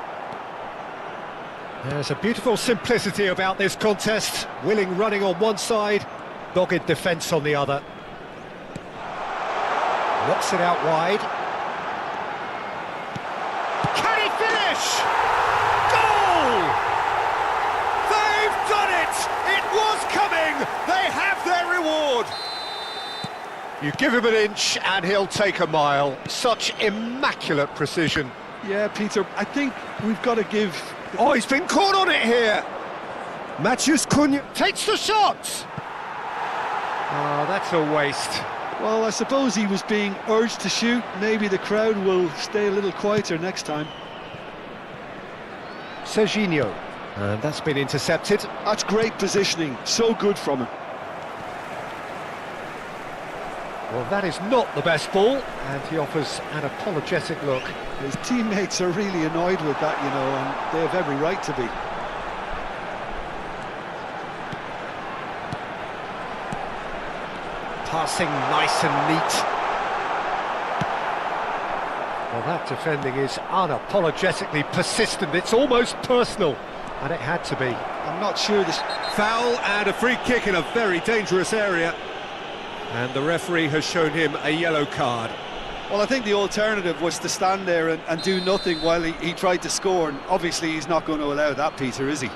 There's a beautiful simplicity about this contest. Willing running on one side, dogged defence on the other. Knocks it out wide. Can he finish? Goal! They've done it! It was coming! They have their reward! You give him an inch and he'll take a mile. Such immaculate precision. Yeah, Peter, I think we've got to give... Oh, he's been caught on it here! Maciej Cunha takes the shot! Oh, that's a waste. Well, I suppose he was being urged to shoot. Maybe the crowd will stay a little quieter next time. Serginho. And that's been intercepted. That's great positioning. So good from him. Well, that is not the best ball, and he offers an apologetic look. His teammates are really annoyed with that, you know, and they have every right to be. Passing nice and neat. Well, that defending is unapologetically persistent. It's almost personal, and it had to be. I'm not sure this... Foul and a free kick in a very dangerous area. And the referee has shown him a yellow card. Well, I think the alternative was to stand there and do nothing while he tried to score, and obviously he's not going to allow that, Peter, is he?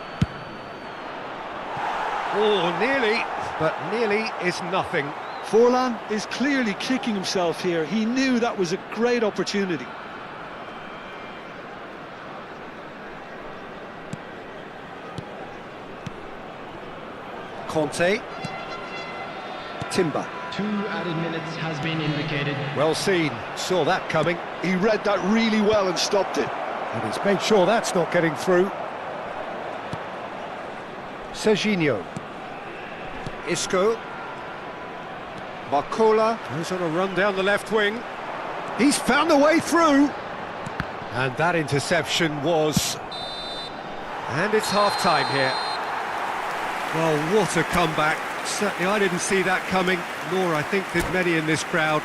Oh, nearly, but nearly is nothing. Forlan is clearly kicking himself here. He knew that was a great opportunity. Conte. Timber. 2 added minutes has been indicated. Well seen, saw that coming. He read that really well and stopped it. And he's made sure that's not getting through. Serginho. Isco. Barcola goes on a run down the left wing. He's found a way through. And that interception was... And it's half-time here. Well, what a comeback. Certainly I didn't see that coming, nor I think did many in this crowd.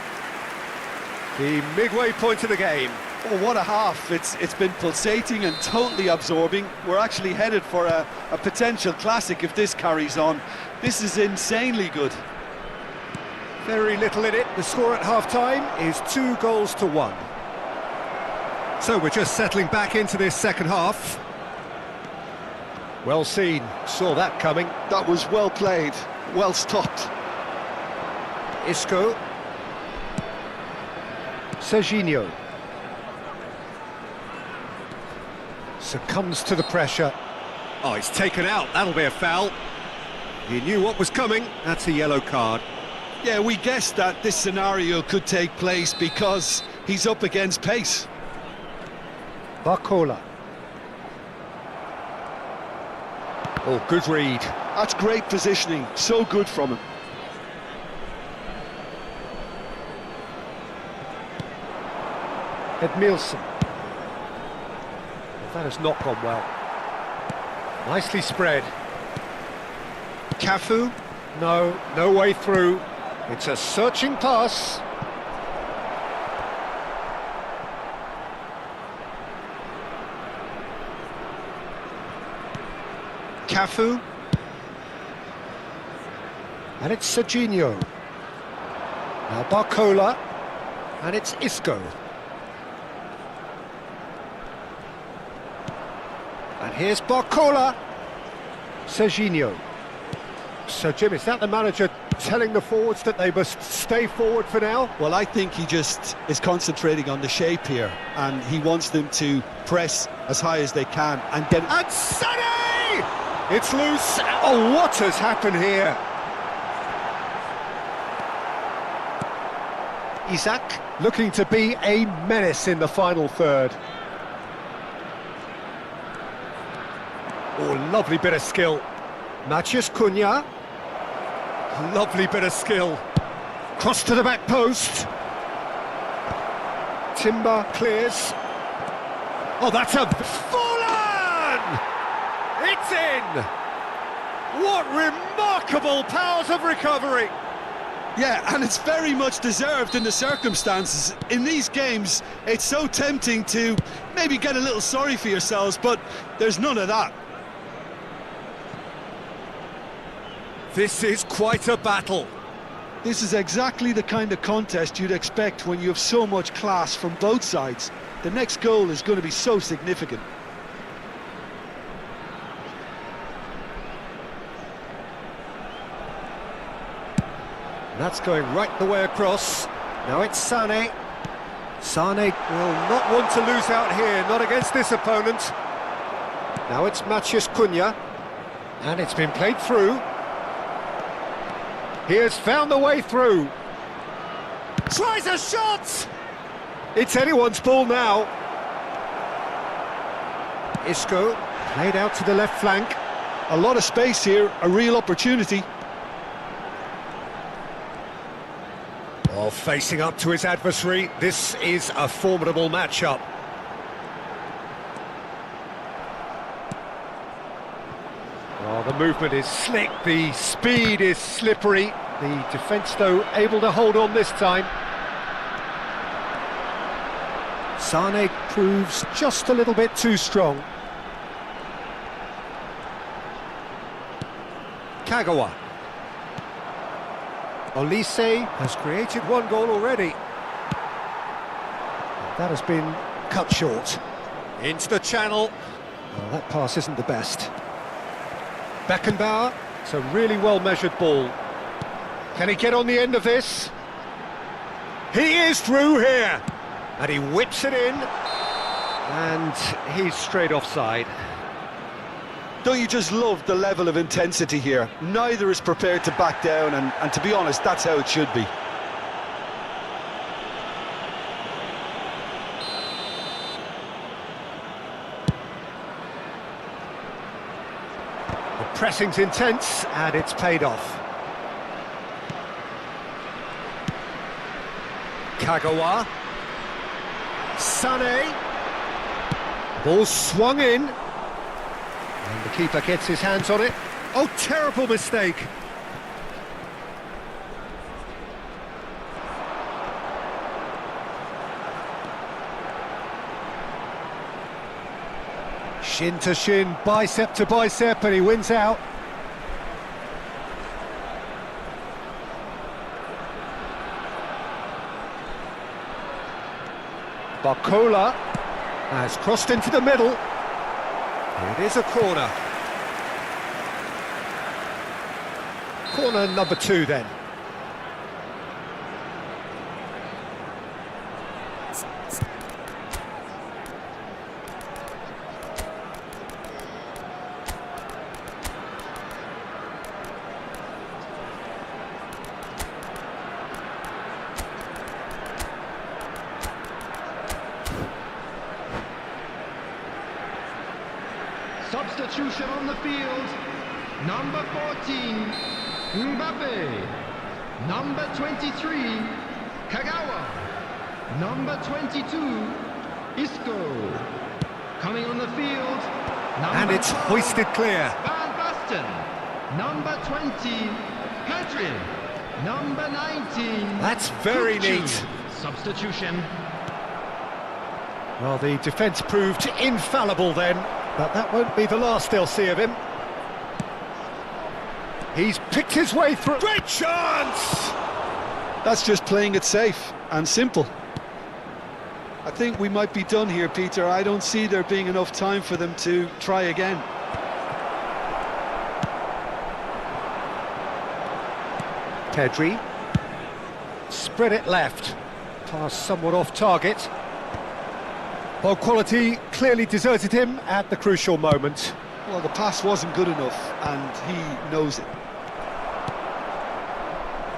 The midway point of the game. Oh, what a half. It's been pulsating and totally absorbing. We're actually headed for a potential classic if this carries on. This is insanely good. Very little in it. The score at half-time is 2-1. So we're just settling back into this second half. Well seen, saw that coming. That was well played, well stopped. Isco. Serginho. Succumbs to the pressure. Oh, he's taken out, that'll be a foul. He knew what was coming, that's a yellow card. Yeah, we guessed that this scenario could take place because he's up against pace. Barcola. Oh, good read. That's great positioning, so good from him. Edmilson. Well, that has not gone well. Nicely spread. Cafu. No way through. It's a searching pass. Cafu. And it's Serginho. Now Barcola. And it's Isco. And here's Barcola. Serginho. So, Jim, is that the manager telling the forwards that they must stay forward for now? Well, I think he just is concentrating on the shape here, and he wants them to press as high as they can and get... And Sonny! It's loose. Oh, what has happened here? Isaac looking to be a menace in the final third. Oh, lovely bit of skill. Maciej Cunha. Lovely bit of skill. Cross to the back post. Timber clears. Oh, that's a... Fallen! It's in! What remarkable powers of recovery! Yeah, and it's very much deserved in the circumstances. In these games, it's so tempting to maybe get a little sorry for yourselves, but there's none of that. This is quite a battle. This is exactly the kind of contest you'd expect when you have so much class from both sides. The next goal is going to be so significant. That's going right the way across. Now it's Sané. Sané will not want to lose out here, not against this opponent. Now it's Matheus Cunha. And it's been played through. He has found the way through. Tries a shot! It's anyone's ball now. Isco played out to the left flank. A lot of space here, a real opportunity. Well, facing up to his adversary, this is a formidable matchup. Oh, the movement is slick, the speed is slippery. The defence, though, able to hold on this time. Sané proves just a little bit too strong. Kagawa. Olise has created one goal already. And that has been cut short. Into the channel. Well, that pass isn't the best. Beckenbauer, it's a really well-measured ball. Can he get on the end of this? He is through here! And he whips it in. And he's straight offside. Don't you just love the level of intensity here? Neither is prepared to back down, and to be honest, that's how it should be. The pressing's intense, and it's paid off. Kagawa. Sané. Ball swung in. And the keeper gets his hands on it. Oh, terrible mistake. Shin to shin, bicep to bicep, and he wins out. Barcola has crossed into the middle. It is a corner. Corner number 2 then. Substitution on the field. Number 14, Mbappe. Number 23, Kagawa. Number 22, Isco. Coming on the field. And it's hoisted clear. Van Basten. Number 20, Pedri. Number 19. That's very Tucci. neat. Substitution. Well, the defence proved infallible then, but that won't be the last they'll see of him. He's picked his way through. Great chance! That's just playing it safe and simple. I think we might be done here, Peter. I don't see there being enough time for them to try again. Pedri. Spread it left. Pass somewhat off target. Ball quality clearly deserted him at the crucial moment. Well, the pass wasn't good enough, and he knows it.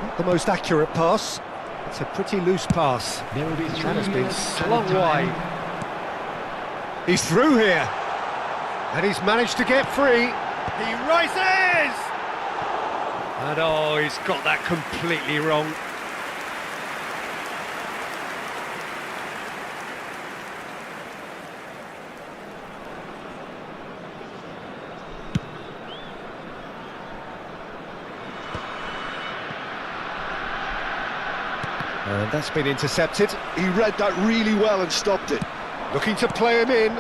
Not the most accurate pass. It's a pretty loose pass. There will be That 3 has been minutes slung added time. wide. He's through here. And he's managed to get free. He rises! And oh, he's got that completely wrong. And that's been intercepted. He read that really well and stopped it. Looking to play him in.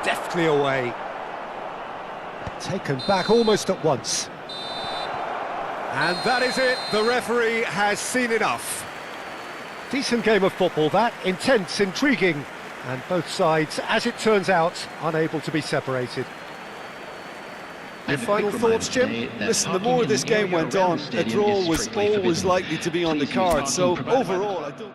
Deftly away. Taken back almost at once. And that is it. The referee has seen enough. Decent game of football, that. Intense, intriguing. And both sides, as it turns out, unable to be separated. Your final thoughts, Jim? Listen, the more this game went on, a draw was always likely to be on the card. So overall, I don't...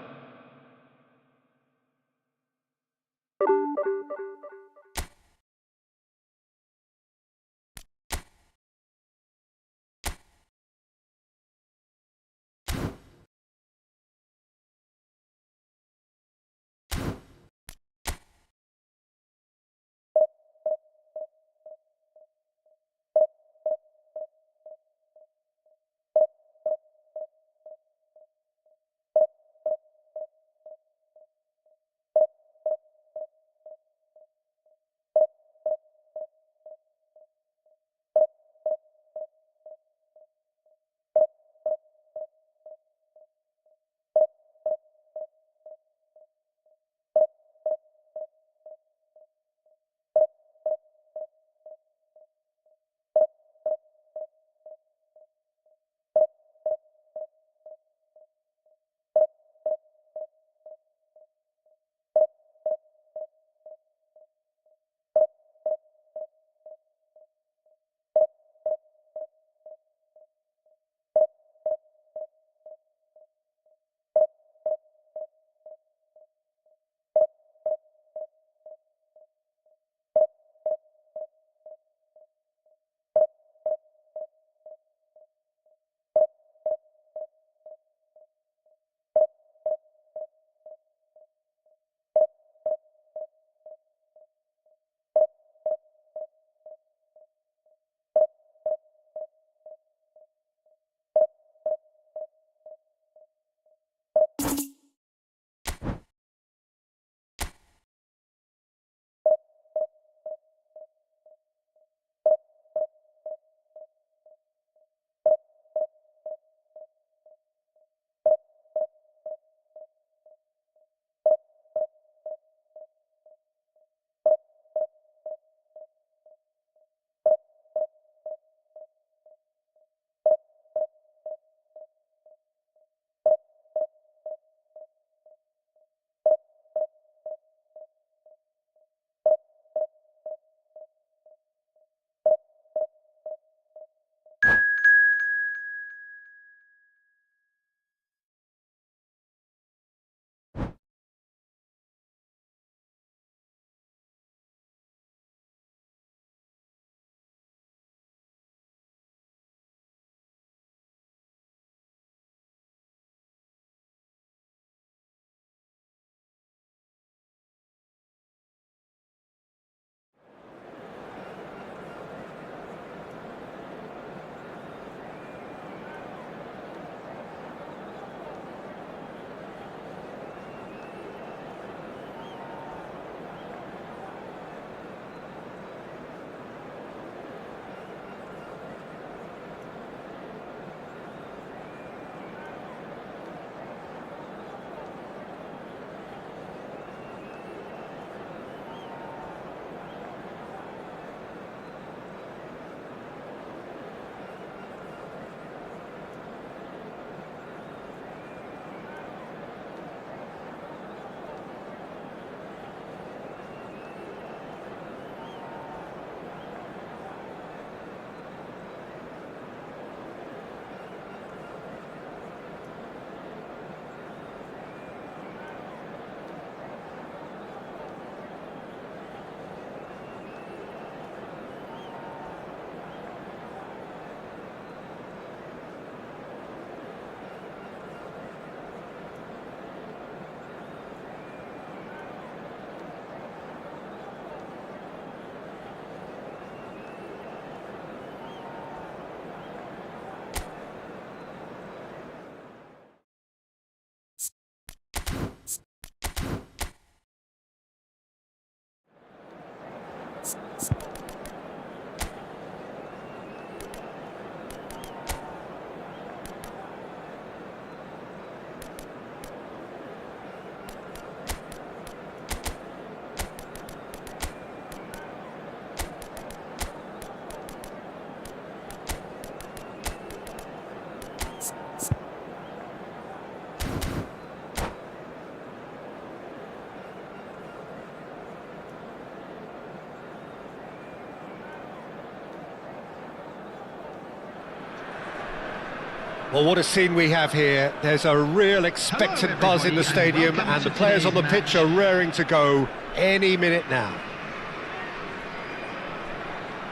Well, what a scene we have here. There's a real expectant buzz in the stadium, and the players on the pitch are raring to go any minute now.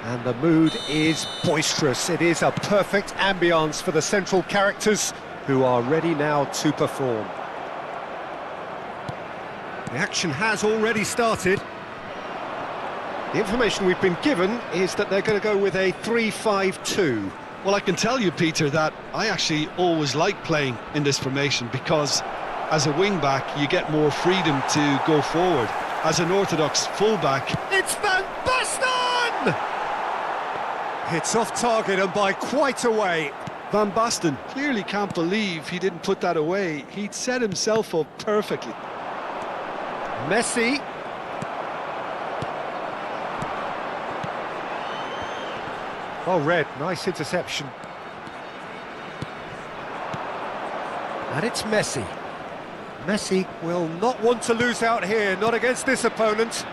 And the mood is boisterous. It is a perfect ambience for the central characters who are ready now to perform. The action has already started. The information we've been given is that they're going to go with a 3-5-2. Well, I can tell you, Peter, that I actually always like playing in this formation because as a wing-back, you get more freedom to go forward. As an orthodox full-back... It's Van Basten! It's off target and by quite a way. Van Basten clearly can't believe he didn't put that away. He'd set himself up perfectly. Messi. Oh, Red, nice interception. And it's Messi. Messi will not want to lose out here, not against this opponent.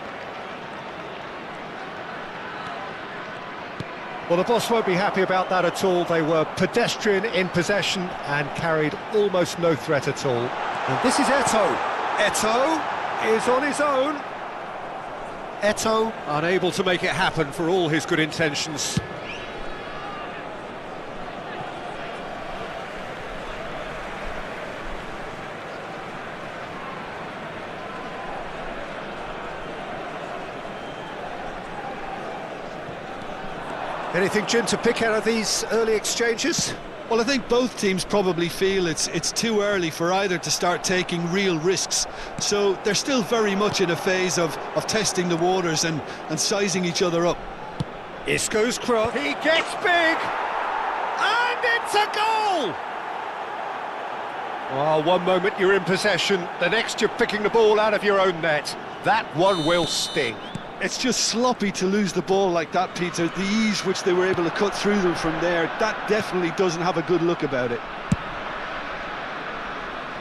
Well, the boss won't be happy about that at all. They were pedestrian in possession and carried almost no threat at all. And this is Eto'o. Eto'o is on his own. Eto'o unable to make it happen for all his good intentions. Anything, Jim, to pick out of these early exchanges? Well, I think both teams probably feel it's too early for either to start taking real risks. So they're still very much in a phase of testing the waters and sizing each other up. Isco's cross. He gets big! And it's a goal! Well, one moment you're in possession, the next you're picking the ball out of your own net. That one will sting. It's just sloppy to lose the ball like that, Peter. The ease which they were able to cut through them from there, that definitely doesn't have a good look about it.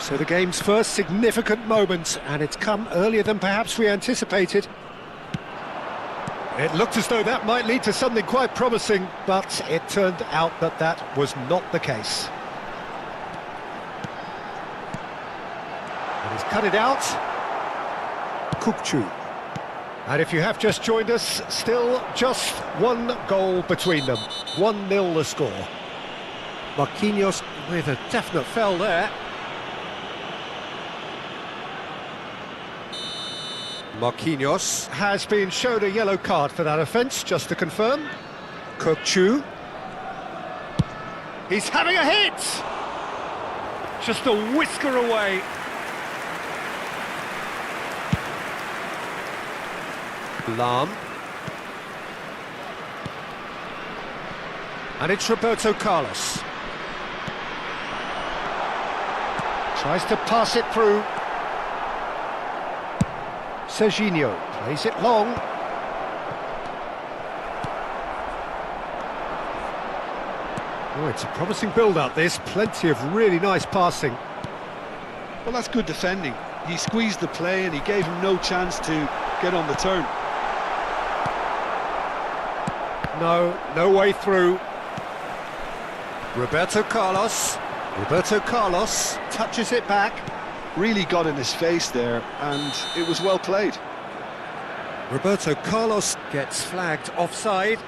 So the game's first significant moment, and it's come earlier than perhaps we anticipated. It looked as though that might lead to something quite promising, but it turned out that that was not the case. And he's cut it out. Kukçu. And if you have just joined us, still just one goal between them. 1-0 the score. Marquinhos with a definite foul there. Marquinhos has been shown a yellow card for that offence, just to confirm. Kukçu. He's having a hit! Just a whisker away. Lam. And it's Roberto Carlos. Tries to pass it through. Serginho plays it long. Oh, it's a promising build-up, this. Plenty of really nice passing. Well, that's good defending. He squeezed the play and he gave him no chance to get on the turn. No way through. Roberto Carlos touches it back. Really got in his face there, and it was well played. Roberto Carlos gets flagged offside.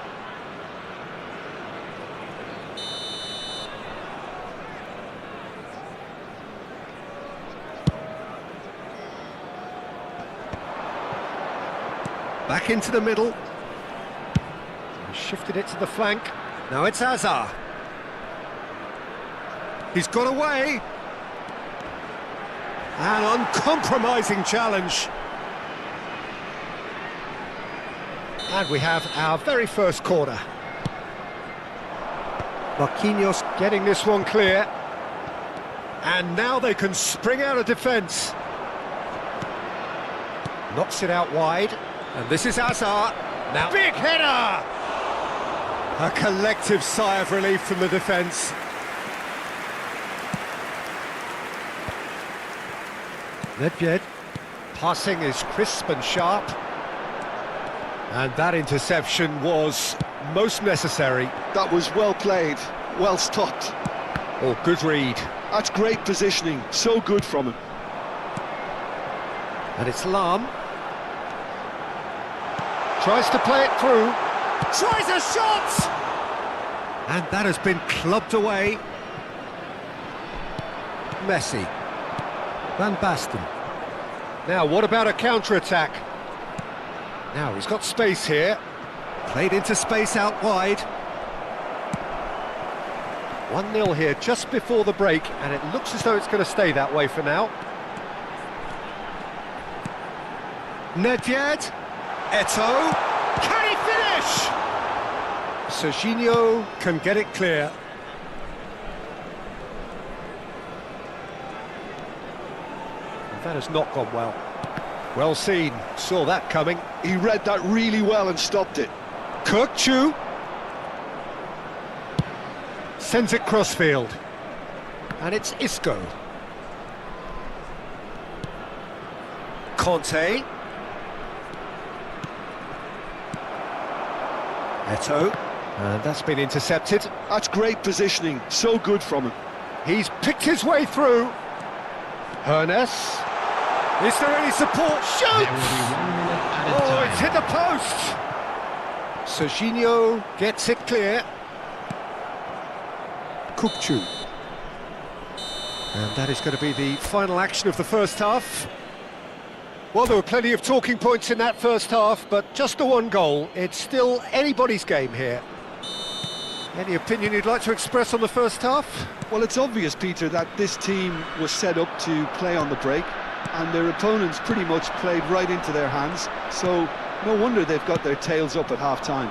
Back into the middle. Shifted it to the flank. Now it's Azar. He's got away. An uncompromising challenge. And we have our very first corner. Marquinhos getting this one clear. And now they can spring out of defence. Knocks it out wide. And this is Azar. Now, big header! A collective sigh of relief from the defence. Nedved. Passing is crisp and sharp. And that interception was most necessary. That was well played, well stopped. Oh, good read. That's great positioning, so good from him. And it's Lam. Tries to play it through. Tries a shot! And that has been clubbed away. Messi. Van Basten. Now, what about a counter-attack? Now, he's got space here. Played into space out wide. 1-0 here just before the break, and it looks as though it's going to stay that way for now. Nedved. Eto'o. Can he finish? Serginho can get it clear. That has not gone well. Well seen, saw that coming. He read that really well and stopped it. Kirkchu sends it crossfield. And it's Isco. Conte. Eto'o. And that's been intercepted. That's great positioning, so good from him. He's picked his way through. Hernes. Is there any support? Shoot! There will be 1 minute added Oh, time. it's hit the post! Serginho gets it clear. Kukcu. And that is going to be the final action of the first half. Well, there were plenty of talking points in that first half, but just the one goal. It's still anybody's game here. Any opinion you'd like to express on the first half? Well, it's obvious, Peter, that this team was set up to play on the break, and their opponents pretty much played right into their hands, so no wonder they've got their tails up at half-time.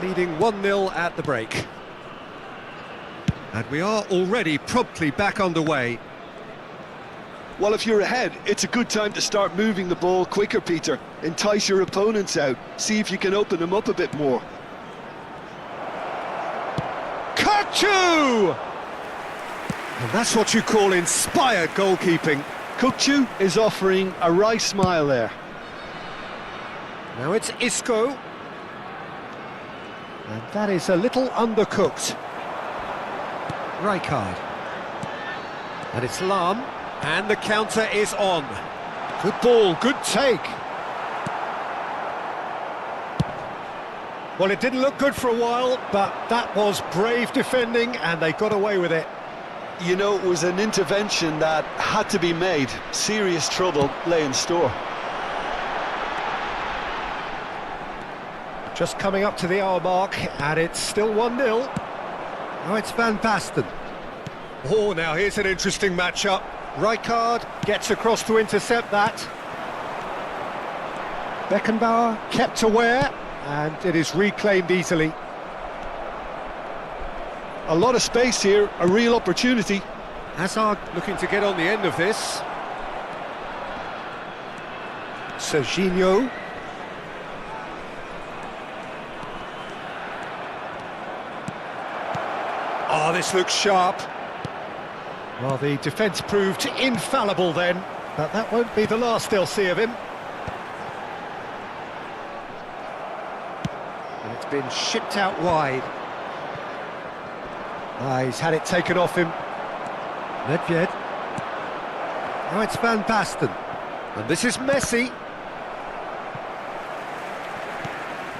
Leading 1-0 at the break. And we are already promptly back underway. Well, if you're ahead, it's a good time to start moving the ball quicker, Peter. Entice your opponents out, see if you can open them up a bit more. Kukcu! And that's what you call inspired goalkeeping. Kukcu is offering a wry smile there. Now it's Isco. And that is a little undercooked. Rijkaard. And it's Lam. And the counter is on. Good ball, good take. Well, it didn't look good for a while, but that was brave defending, and they got away with it. You know, it was an intervention that had to be made. Serious trouble lay in store. Just coming up to the hour mark, and it's still 1-0. Now it's Van Basten. Oh, now here's an interesting matchup. Rijkaard gets across to intercept that. Beckenbauer kept aware, and it is reclaimed easily. A lot of space here, a real opportunity. Hazard looking to get on the end of this. Serginho. Oh, this looks sharp. Well, the defence proved infallible then, but that won't be the last they'll see of him. And it's been shipped out wide. He's had it taken off him. Nedved. Now it's Van Basten. And this is Messi.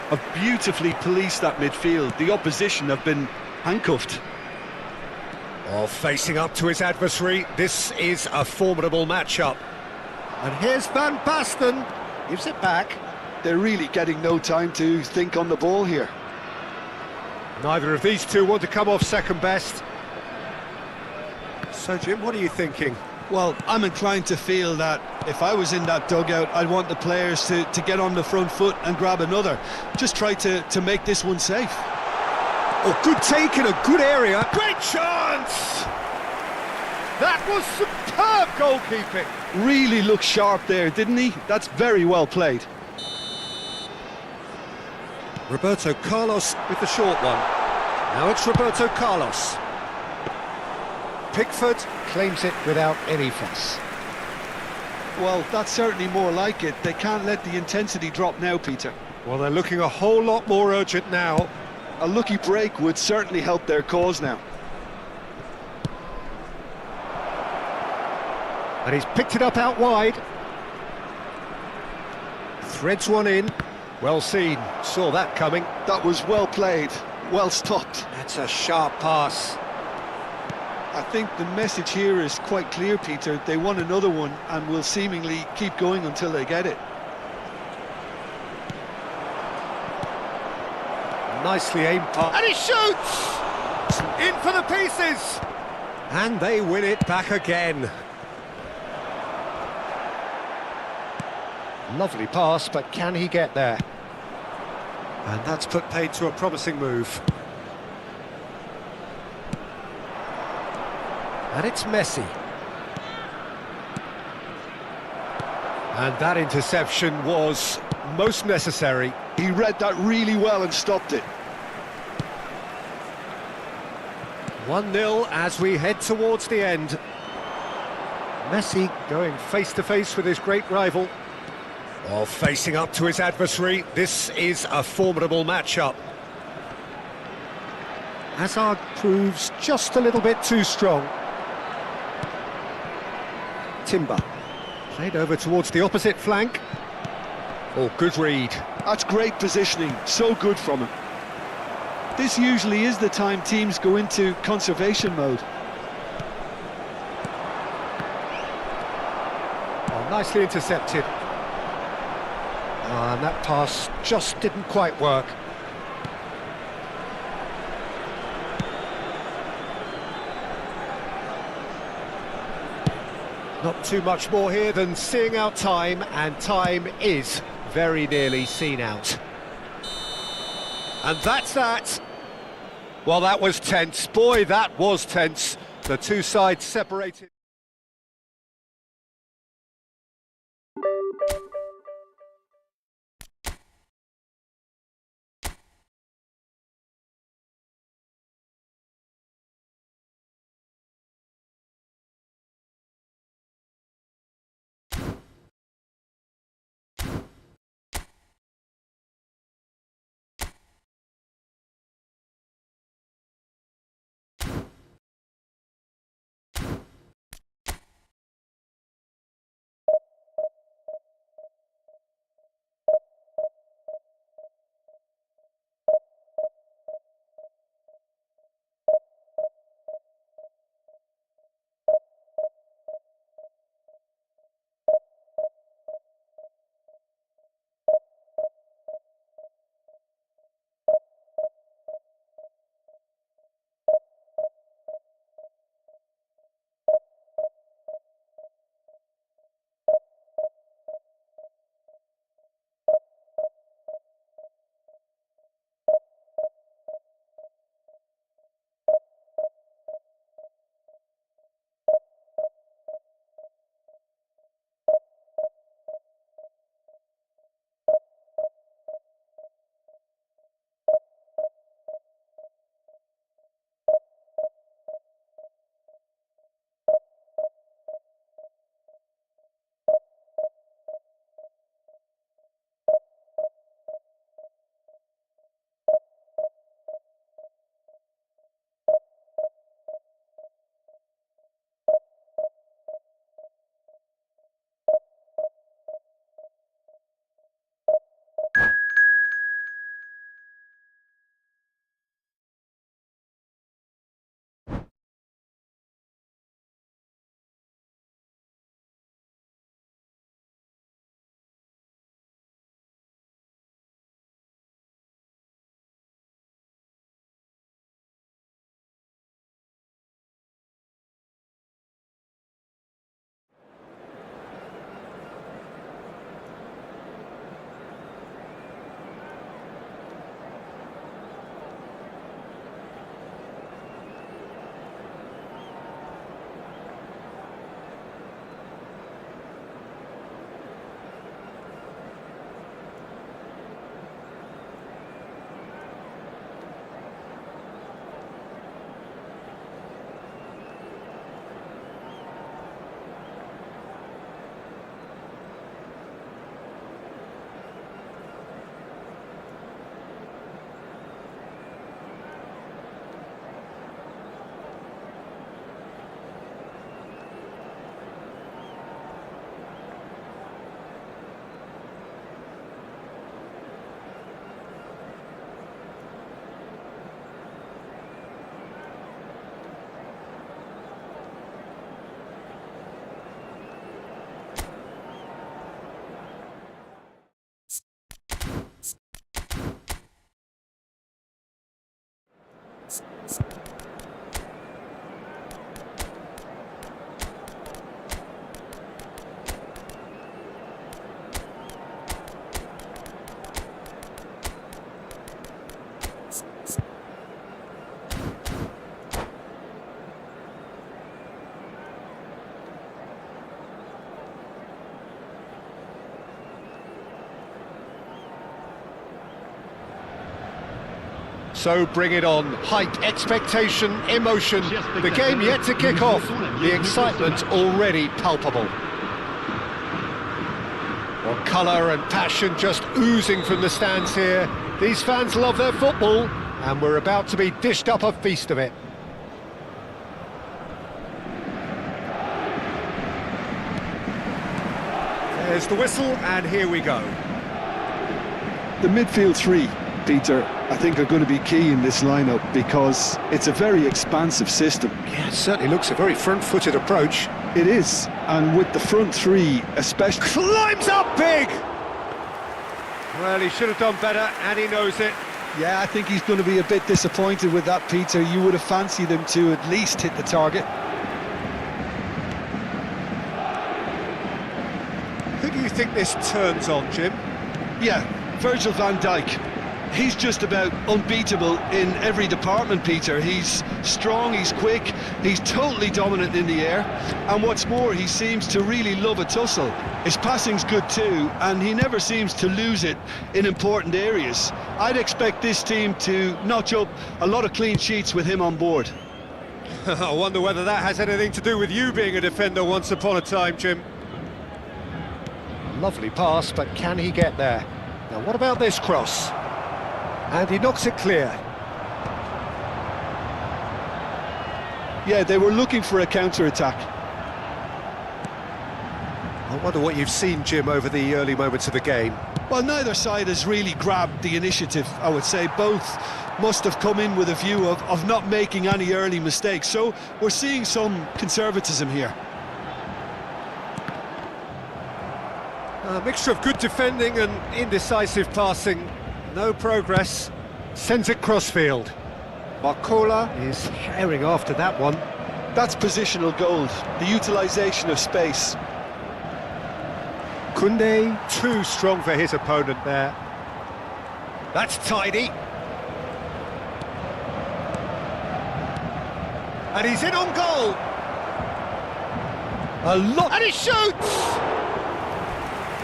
Have beautifully policed that midfield. The opposition have been handcuffed. Oh, facing up to his adversary, this is a formidable matchup. And here's Van Basten, gives it back. They're really getting no time to think on the ball here. Neither of these two want to come off second best. So, Jim, what are you thinking? Well, I'm inclined to feel that if I was in that dugout, I'd want the players to get on the front foot and grab another. Just try to make this one safe. Oh, good take in a good area. Great chance! That was superb goalkeeping. Really looked sharp there, didn't he? That's very well played. Roberto Carlos with the short one. Now it's Roberto Carlos. Pickford claims it without any fuss. Well, that's certainly more like it. They can't let the intensity drop now, Peter. Well, they're looking a whole lot more urgent now. A lucky break would certainly help their cause now. And he's picked it up out wide. Threads one in. Well seen, saw that coming. That was well played, well stopped. That's a sharp pass. I think the message here is quite clear, Peter. They want another one and will seemingly keep going until they get it. Nicely aimed pass. And he shoots! In for the pieces! And they win it back again. Lovely pass, but can he get there? And that's put paid to a promising move. And it's Messi. And that interception was most necessary. He read that really well and stopped it. 1-0 as we head towards the end. Messi going face-to-face with his great rival. While facing up to his adversary, this is a formidable matchup. Hazard proves just a little bit too strong. Timber. Played over towards the opposite flank. Oh, good read. That's great positioning, so good from him. This usually is the time teams go into conservation mode. Oh, nicely intercepted. And that pass just didn't quite work. Not too much more here than seeing out time, and time is very nearly seen out. And that's that. Well, that was tense. Boy, that was tense. The two sides separated. So bring it on. Hype, expectation, emotion. The game yet to kick off. The excitement already palpable. Well, colour and passion just oozing from the stands here. These fans love their football, and we're about to be dished up a feast of it. There's the whistle, and here we go. The midfield three, Peter, I think are going to be key in this lineup because it's a very expansive system. Yeah, it certainly looks a very front-footed approach. It is, and with the front three especially... Climbs up big! Well, he should have done better, and he knows it. Yeah, I think he's going to be a bit disappointed with that, Peter. You would have fancied him to at least hit the target. Who do you think this turns on, Jim? Yeah, Virgil van Dijk. He's just about unbeatable in every department, Peter. He's strong, he's quick, he's totally dominant in the air, and what's more, he seems to really love a tussle. His passing's good too, and he never seems to lose it in important areas. I'd expect this team to notch up a lot of clean sheets with him on board. I wonder whether that has anything to do with you being a defender once upon a time, Jim. Lovely pass, but can he get there? Now, what about this cross? And he knocks it clear. Yeah, they were looking for a counter-attack. I wonder what you've seen, Jim, over the early moments of the game. Well, neither side has really grabbed the initiative, I would say. Both must have come in with a view of not making any early mistakes. So we're seeing some conservatism here. A mixture of good defending and indecisive passing. No progress. Sends it crossfield. Barcola is herring after that one. That's positional gold, the utilisation of space. Koundé, too strong for his opponent there. That's tidy. And he's in on goal. A lot. And he shoots!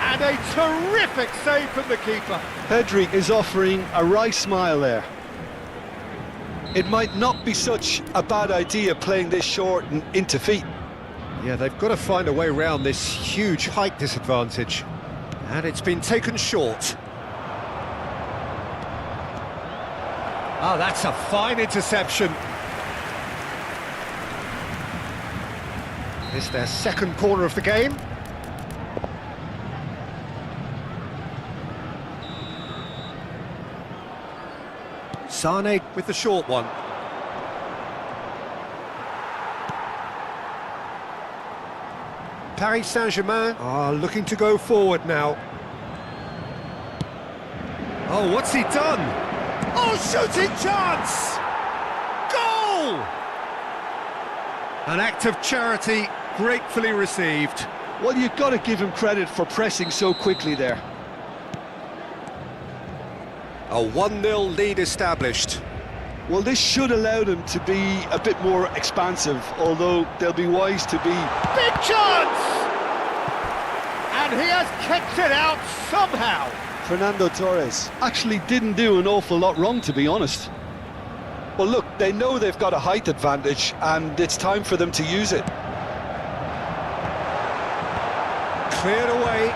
And a terrific save from the keeper. Pedri is offering a wry smile there. It might not be such a bad idea playing this short and into feet. Yeah, they've got to find a way around this huge height disadvantage. And it's been taken short. Oh, that's a fine interception. It's their second corner of the game. Sane with the short one. Paris Saint-Germain are looking to go forward now. Oh, what's he done? Oh, shooting chance! Goal! An act of charity gratefully received. Well, you've got to give him credit for pressing so quickly there. A 1-0 lead established. Well, this should allow them to be a bit more expansive, although they'll be wise to be... Big chance! And he has kept it out somehow. Fernando Torres actually didn't do an awful lot wrong, to be honest. Well, look, they know they've got a height advantage, and it's time for them to use it. Cleared away.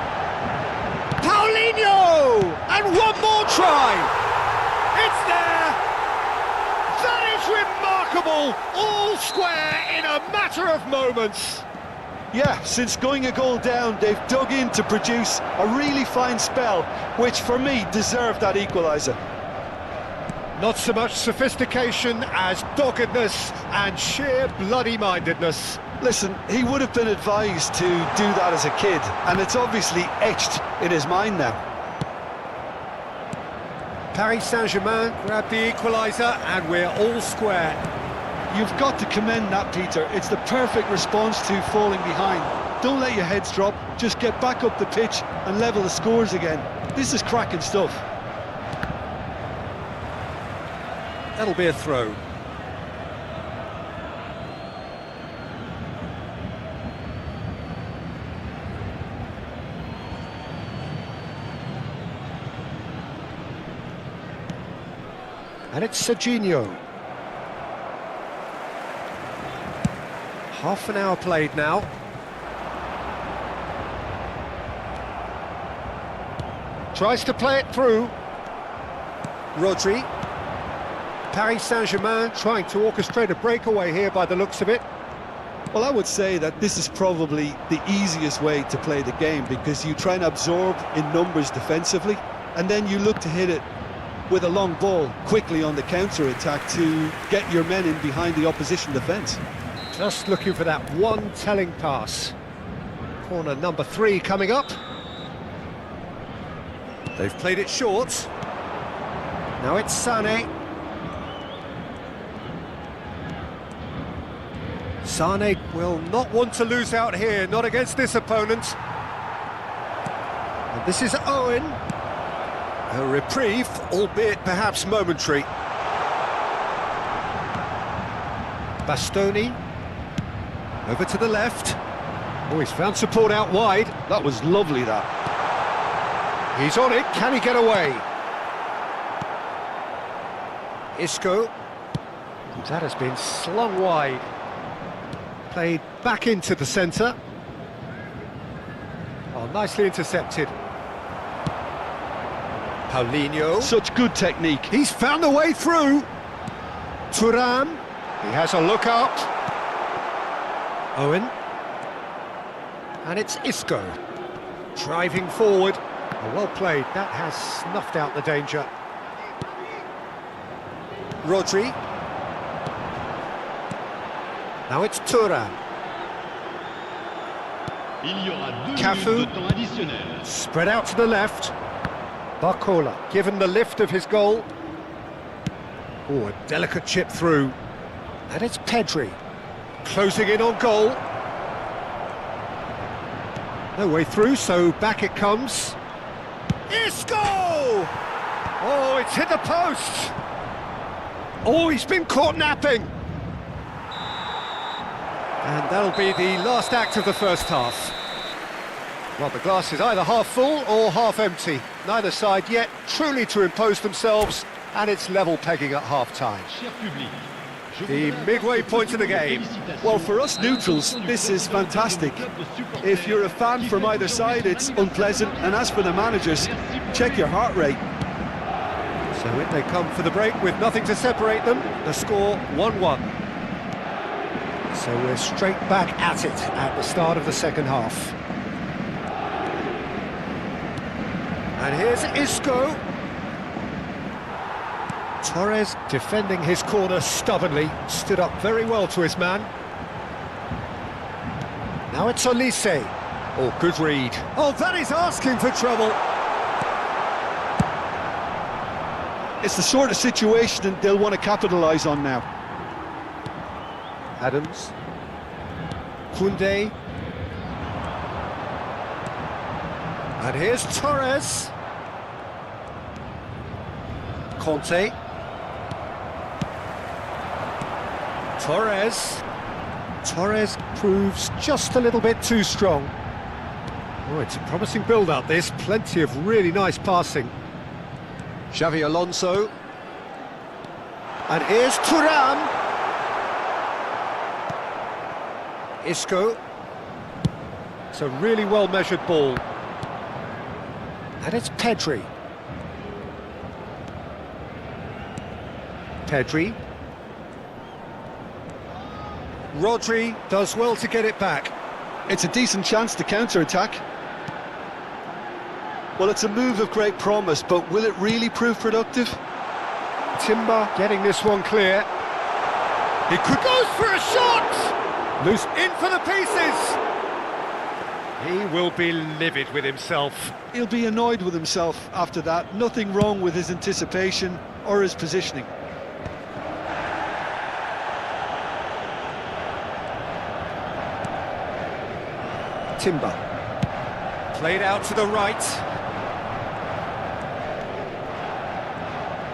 Paulinho! And one more try! It's there! That is remarkable! All square in a matter of moments. Yeah, since going a goal down, they've dug in to produce a really fine spell, which for me deserved that equaliser. Not so much sophistication as doggedness and sheer bloody-mindedness. Listen, he would have been advised to do that as a kid, and it's obviously etched in his mind now. Paris Saint-Germain grab the equaliser and we're all square. You've got to commend that, Peter. It's the perfect response to falling behind. Don't let your heads drop, just get back up the pitch and level the scores again. This is cracking stuff. That'll be a throw. And it's Serginho. Half an hour played now. Tries to play it through. Rodri. Paris Saint-Germain trying to orchestrate a breakaway here by the looks of it. Well, I would say that this is probably the easiest way to play the game, because you try and absorb in numbers defensively, and then you look to hit it with a long ball quickly on the counter-attack to get your men in behind the opposition defence. Just looking for that one telling pass. Corner number 3 coming up. They've played it short. Now it's Sané. Sané will not want to lose out here, not against this opponent. And this is Owen. A reprieve, albeit perhaps momentary. Bastoni. Over to the left. Oh, he's found support out wide. That was lovely, that. He's on it, can he get away? Isco. That has been slung wide. Played back into the centre. Oh, nicely intercepted. Paulinho. Such good technique. He's found a way through. Thuram. He has a look up. Owen. And it's Isco. Driving forward. Oh, well played. That has snuffed out the danger. Rodri. Now it's Thuram. Cafu. Spread out to the left. Barcola, given the lift of his goal. Oh, a delicate chip through. And it's Pedri. Closing in on goal. No way through, so back it comes. Isco! Oh, it's hit the post. Oh, he's been caught napping. And that'll be the last act of the first half. Well, the glass is either half full or half empty. Neither side yet truly to impose themselves, and it's level pegging at half-time. The midway point of the game. Well, for us neutrals, this is fantastic. If you're a fan from either side, it's unpleasant. And as for the managers, check your heart rate. So in they come for the break with nothing to separate them. The score 1-1. So we're straight back at it at the start of the second half. And here's Isco. Torres defending his corner stubbornly, stood up very well to his man. Now it's Olise. Oh, good read. Oh, that is asking for trouble. It's the sort of situation that they'll want to capitalise on now. Adams. Koundé. And here's Torres. Conte. Torres proves just a little bit too strong. Oh, it's a promising build-up, this. Plenty of really nice passing. Xavi Alonso. And here's Thuram. Isco. It's a really well-measured ball. And it's Pedri. Rodri does well to get it back. It's a decent chance to counter-attack. Well, it's a move of great promise, but will it really prove productive? Timber getting this one clear. He could go for a shot! Loose in for the pieces! He will be livid with himself. He'll be annoyed with himself after that. Nothing wrong with his anticipation or his positioning. Timber. Played out to the right.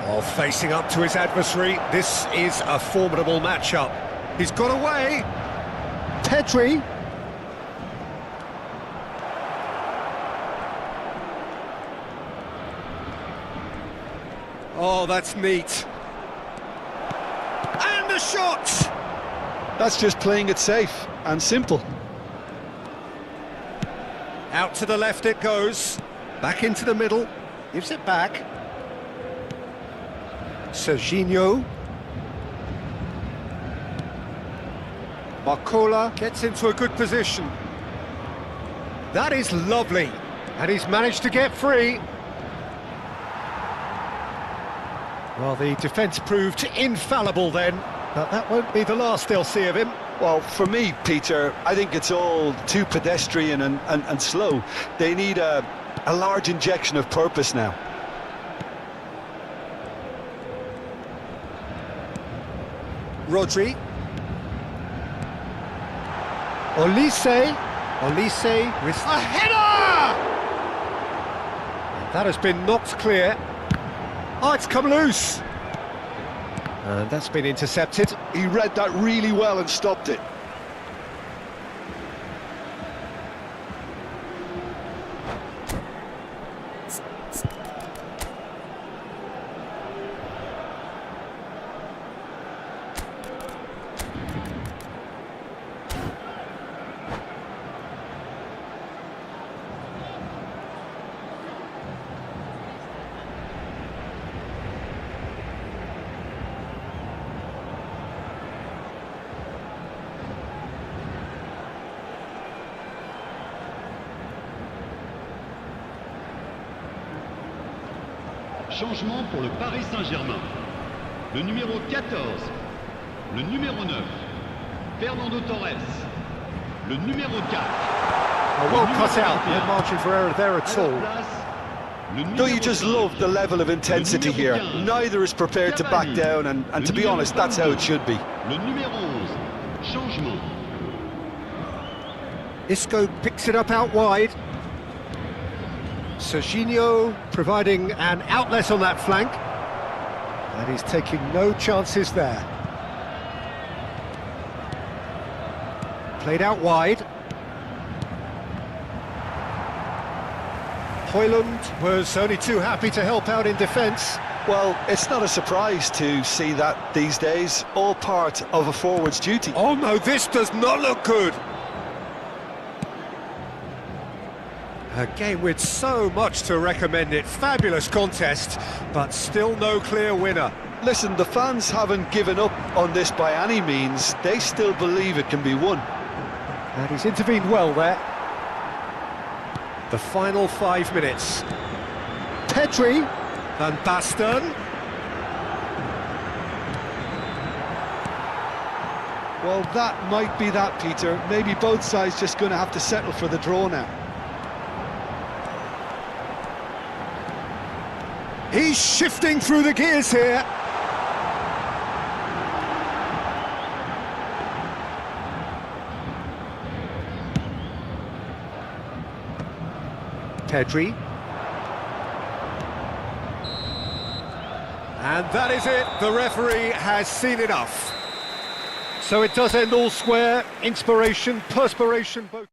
Oh, facing up to his adversary. This is a formidable matchup. He's got away. Pedri. Oh, that's neat. shot! That's just playing it safe and simple. Out to the left it goes. Back into the middle. Gives it back. Serginho. Marcola gets into a good position. That is lovely. And he's managed to get free. Well, the defence proved infallible then, but that won't be the last they'll see of him. Well, for me, Peter, I think it's all too pedestrian and slow. They need a large injection of purpose now. Rodri. Olise with a header! That has been knocked clear. Oh, it's come loose. And that's been intercepted. He read that really well and stopped it. Changement pour le Paris Saint-Germain. Le numéro 14, le numéro 9, Fernando Torres, le numéro 4. Well cut out, no margin for error there at all. Don't you just love the level of intensity here? Neither is prepared to back down, and to be honest, that's how it should be. Le numéro 11, changement. Isco picks it up out wide. Serginho providing an outlet on that flank. And he's taking no chances there. Played out wide. Højlund was only too happy to help out in defence. Well, it's not a surprise to see that these days, all part of a forward's duty. Oh no, this does not look good. A game with so much to recommend it. Fabulous contest, but still no clear winner. Listen, the fans haven't given up on this by any means. They still believe it can be won. And he's intervened well there. The final 5 minutes. Pedri, Van Basten. Well, that might be that, Peter. Maybe both sides just going to have to settle for the draw now. He's shifting through the gears here. Pedri. And that is it. The referee has seen enough. So it does end all square. Inspiration, perspiration, both.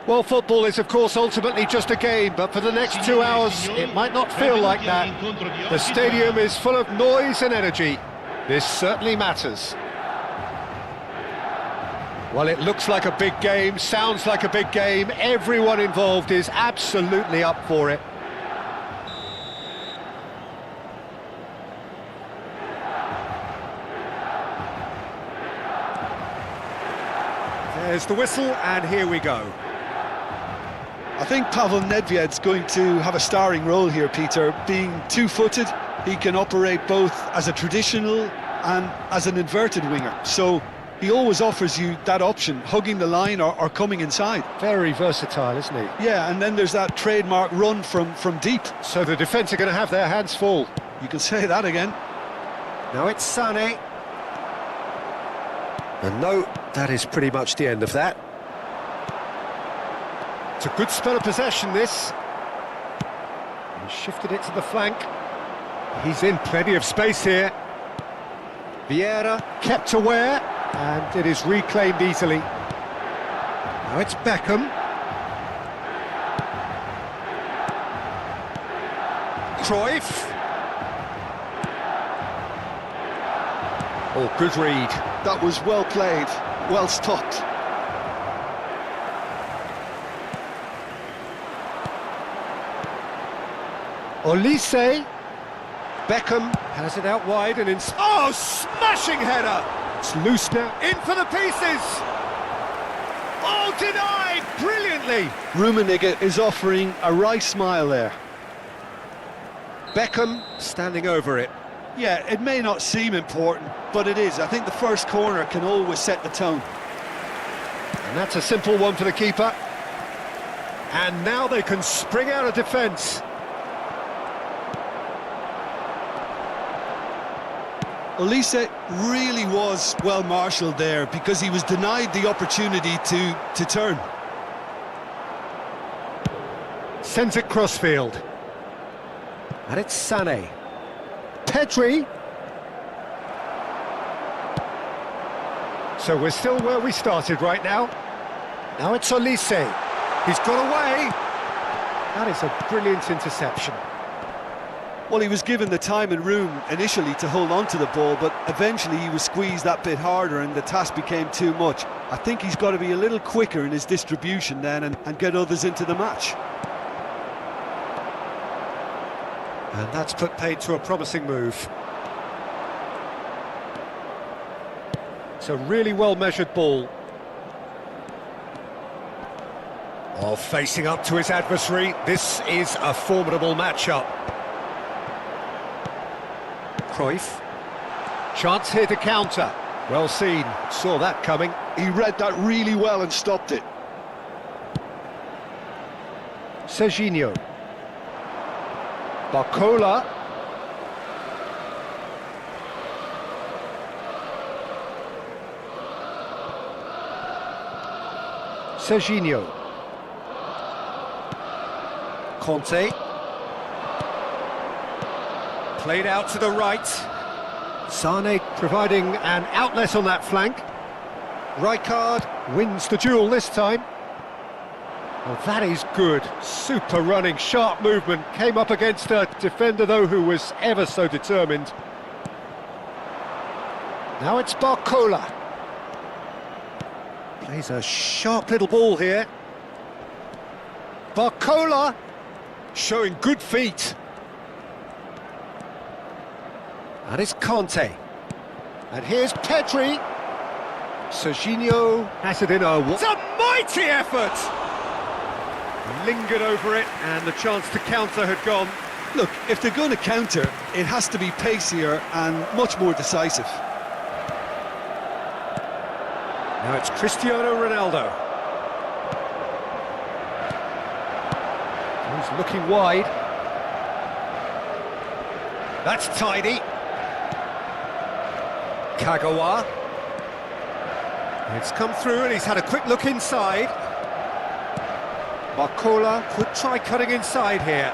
Well, football is, of course, ultimately just a game, but for the next 2 hours, it might not feel like that. The stadium is full of noise and energy. This certainly matters. Well, it looks like a big game, sounds like a big game. Everyone involved is absolutely up for it. There's the whistle, and here we go. I think Pavel Nedved's going to have a starring role here, Peter. Being two-footed, he can operate both as a traditional and as an inverted winger. So he always offers you that option, hugging the line or coming inside. Very versatile, isn't he? Yeah, and then there's that trademark run from deep. So the defence are going to have their hands full. You can say that again. Now it's Sané. And no, that is pretty much the end of that. It's a good spell of possession, this. He shifted it to the flank. He's in plenty of space here. Vieira kept aware, and it is reclaimed easily. Now it's Beckham. Cruyff. Oh, good read. That was well played, well stopped. Olise. Beckham has it out wide and in... Oh, smashing header! It's loose now, in for the pieces! Oh, denied brilliantly! Rummenigge is offering a wry smile there. Beckham standing over it. Yeah, it may not seem important, but it is. I think the first corner can always set the tone. And that's a simple one for the keeper. And now they can spring out of defence. Olise really was well marshalled there because he was denied the opportunity to turn. Sends it crossfield. And it's Sané. Pedri. So we're still where we started right now. Now it's Olise. He's got away. That is a brilliant interception. Well, he was given the time and room initially to hold on to the ball, but eventually he was squeezed that bit harder and the task became too much. I think he's got to be a little quicker in his distribution then and get others into the match. And that's put paid to a promising move. It's a really well-measured ball. Oh, facing up to his adversary, this is a formidable matchup. Cruyff. Chance here to counter. Well seen, saw that coming. He read that really well and stopped it. Serginho. Barcola. Serginho. Conte. Played out to the right. Sané providing an outlet on that flank. Rijkaard wins the duel this time. Well, that is good. Super running, sharp movement. Came up against a defender, though, who was ever so determined. Now it's Barcola. Plays a sharp little ball here. Barcola showing good feet. And it's Conte. And here's Pedri. Serginho has it in. It's a mighty effort! Lingered over it, and the chance to counter had gone. Look, if they're going to counter, it has to be pacier and much more decisive. Now it's Cristiano Ronaldo. He's looking wide. That's tidy. Kagawa. It's come through and he's had a quick look inside. Barcola could try cutting inside here.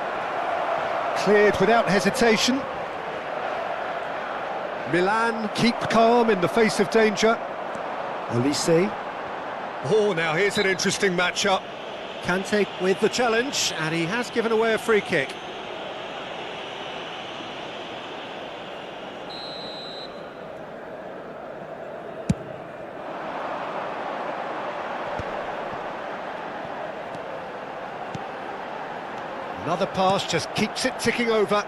Cleared without hesitation. Milan keep calm in the face of danger. Olise. Oh, now here's an interesting matchup. Kante with the challenge, and he has given away a free kick. Another pass just keeps it ticking over.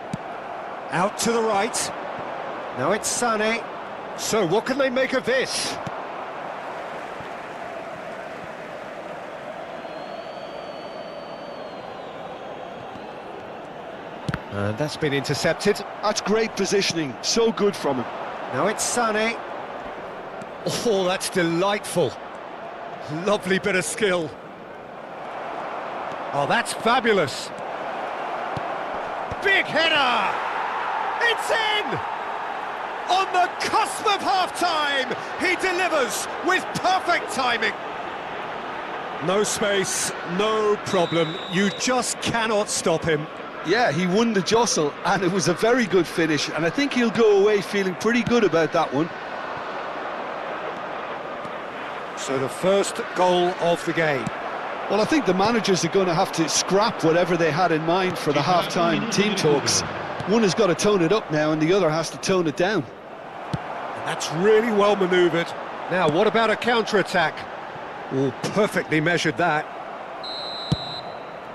Out to the right. Now it's Sané. So what can they make of this? And that's been intercepted. That's great positioning, so good from him. Now it's Sané. Oh, that's delightful. Lovely bit of skill. Oh, that's fabulous. Big header! It's in! On the cusp of half-time, he delivers with perfect timing. No space, no problem. You just cannot stop him. Yeah, he won the jostle, and it was a very good finish, and I think he'll go away feeling pretty good about that one. So the first goal of the game. Well, I think the managers are going to have to scrap whatever they had in mind for the half-time team talks. One has got to tone it up now, and the other has to tone it down. And that's really well manoeuvred. Now, what about a counter-attack? Oh, perfectly measured that.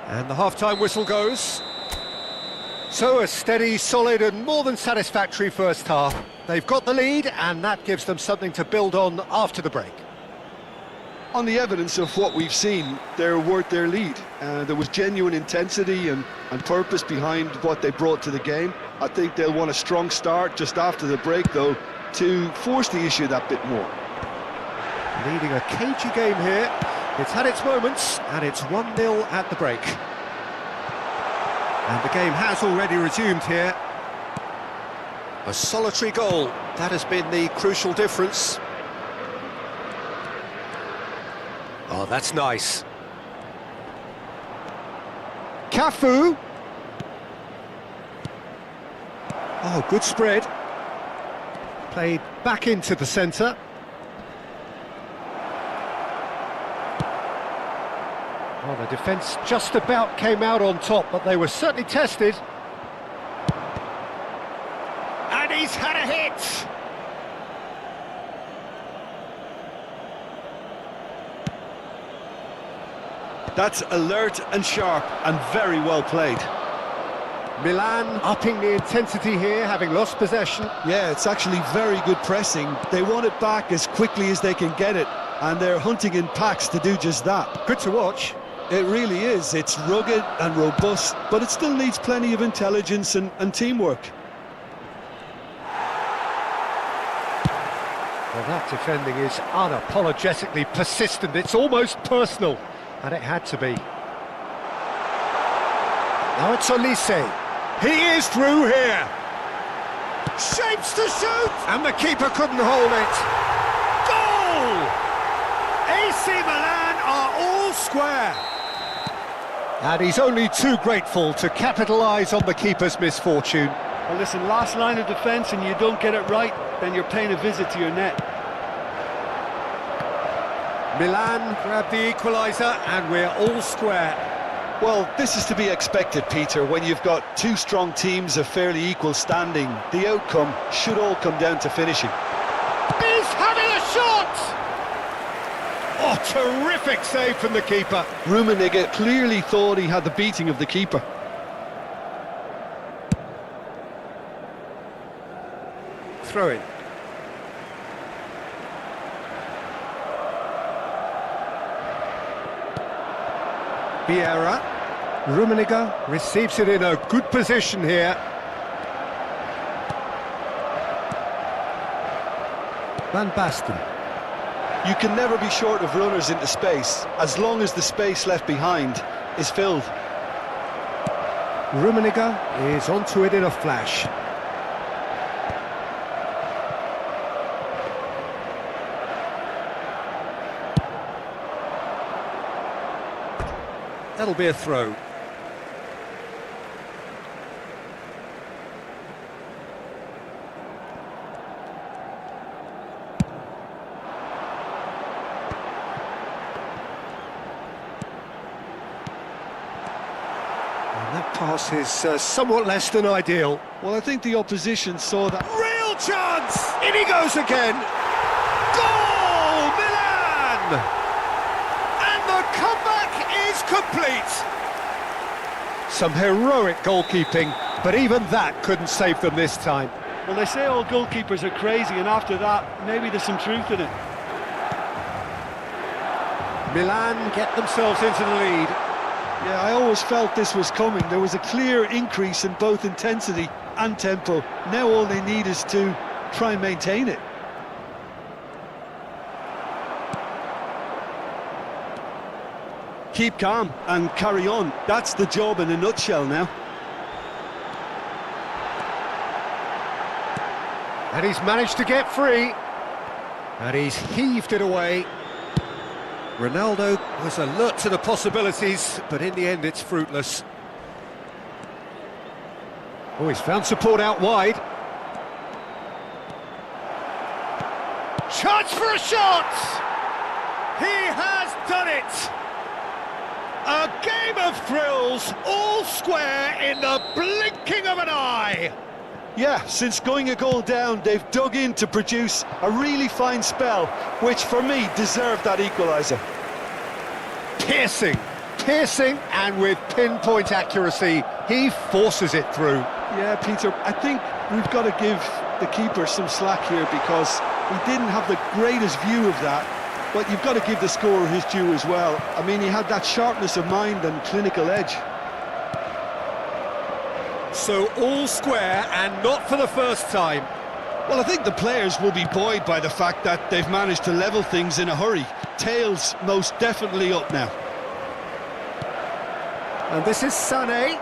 And the half-time whistle goes. So a steady, solid and more than satisfactory first half. They've got the lead, and that gives them something to build on after the break. On the evidence of what we've seen, they're worth their lead. There was genuine intensity and purpose behind what they brought to the game. I think they'll want a strong start just after the break, though, to force the issue that bit more. Leading a cagey game here. It's had its moments, and it's 1-0 at the break. And the game has already resumed here. A solitary goal, that has been the crucial difference. Oh, that's nice. Cafu. Oh, good spread. Played back into the centre. Well, the defence just about came out on top, but they were certainly tested. And he's had a hit! That's alert and sharp and very well played. Milan upping the intensity here, having lost possession. Yeah, it's actually very good pressing. They want it back as quickly as they can get it, and they're hunting in packs to do just that. Good to watch. It really is. It's rugged and robust, but it still needs plenty of intelligence and teamwork. Well, that defending is unapologetically persistent. It's almost personal, and it had to be. Now it's Olise. He is through here. Shapes to shoot, and the keeper couldn't hold it. Goal! AC Milan are all square. And he's only too grateful to capitalise on the keeper's misfortune. Well, listen, last line of defence and you don't get it right, then you're paying a visit to your net. Milan grab the equaliser and we're all square. Well, this is to be expected, Peter, when you've got two strong teams of fairly equal standing. The outcome should all come down to finishing. He's having a shot! Oh, terrific save from the keeper. Rummenigge clearly thought he had the beating of the keeper. Throw in. Vieira. Rummenigge receives it in a good position here. Van Basten. You can never be short of runners into space, as long as the space left behind is filled. Rummenigge is onto it in a flash. That'll be a throw. That pass is somewhat less than ideal. Well, I think the opposition saw that. Real chance! In he goes again! Goal! Milan! And the comeback is complete! Some heroic goalkeeping, but even that couldn't save them this time. Well, they say all goalkeepers are crazy, and after that, maybe there's some truth in it. Milan get themselves into the lead. Yeah, I always felt this was coming. There was a clear increase in both intensity and tempo. Now all they need is to try and maintain it. Keep calm and carry on. That's the job in a nutshell now. And he's managed to get free. And he's heaved it away. Ronaldo was alert to the possibilities, but in the end it's fruitless. Oh, he's found support out wide. Chance for a shot! He has done it! A game of thrills, all square in the blinking of an eye! Yeah, since going a goal down, they've dug in to produce a really fine spell, which for me deserved that equaliser. Piercing, and with pinpoint accuracy, he forces it through. Yeah, Peter, I think we've got to give the keeper some slack here because he didn't have the greatest view of that, but you've got to give the scorer his due as well. I mean, he had that sharpness of mind and clinical edge. So all square, and not for the first time. Well, I think the players will be buoyed by the fact that they've managed to level things in a hurry. Tails most definitely up now. And this is Sané.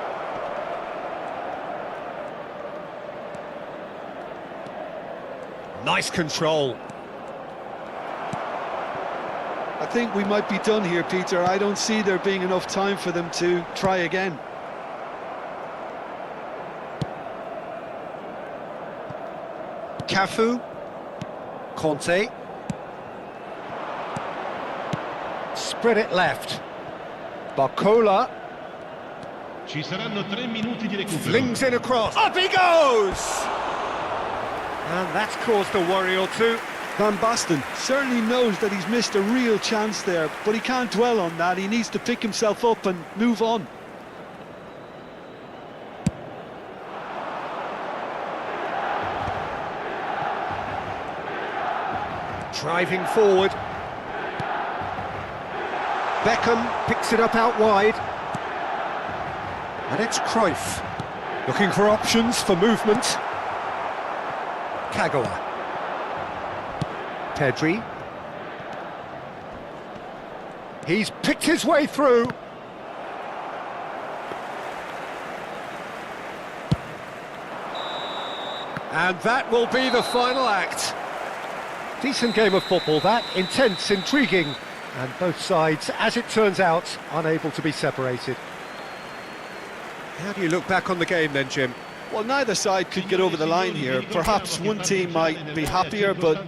Nice control. I think we might be done here, Peter. I don't see there being enough time for them to try again. Cafu, Conte, spread it left, Barcola, Ci saranno 3 minuti di recupero. flings in across, up he goes! And that's caused a worry or two. Van Basten certainly knows that he's missed a real chance there, but he can't dwell on that. He needs to pick himself up and move on. Driving forward. Beckham picks it up out wide. And it's Cruyff. Looking for options for movement. Kagawa. Pedri. He's picked his way through. And that will be the final act. Decent game of football, that. Intense, intriguing, and both sides, as it turns out, unable to be separated. How do you look back on the game then, Jim? Well, neither side could get over the line here. Perhaps one team might be happier, but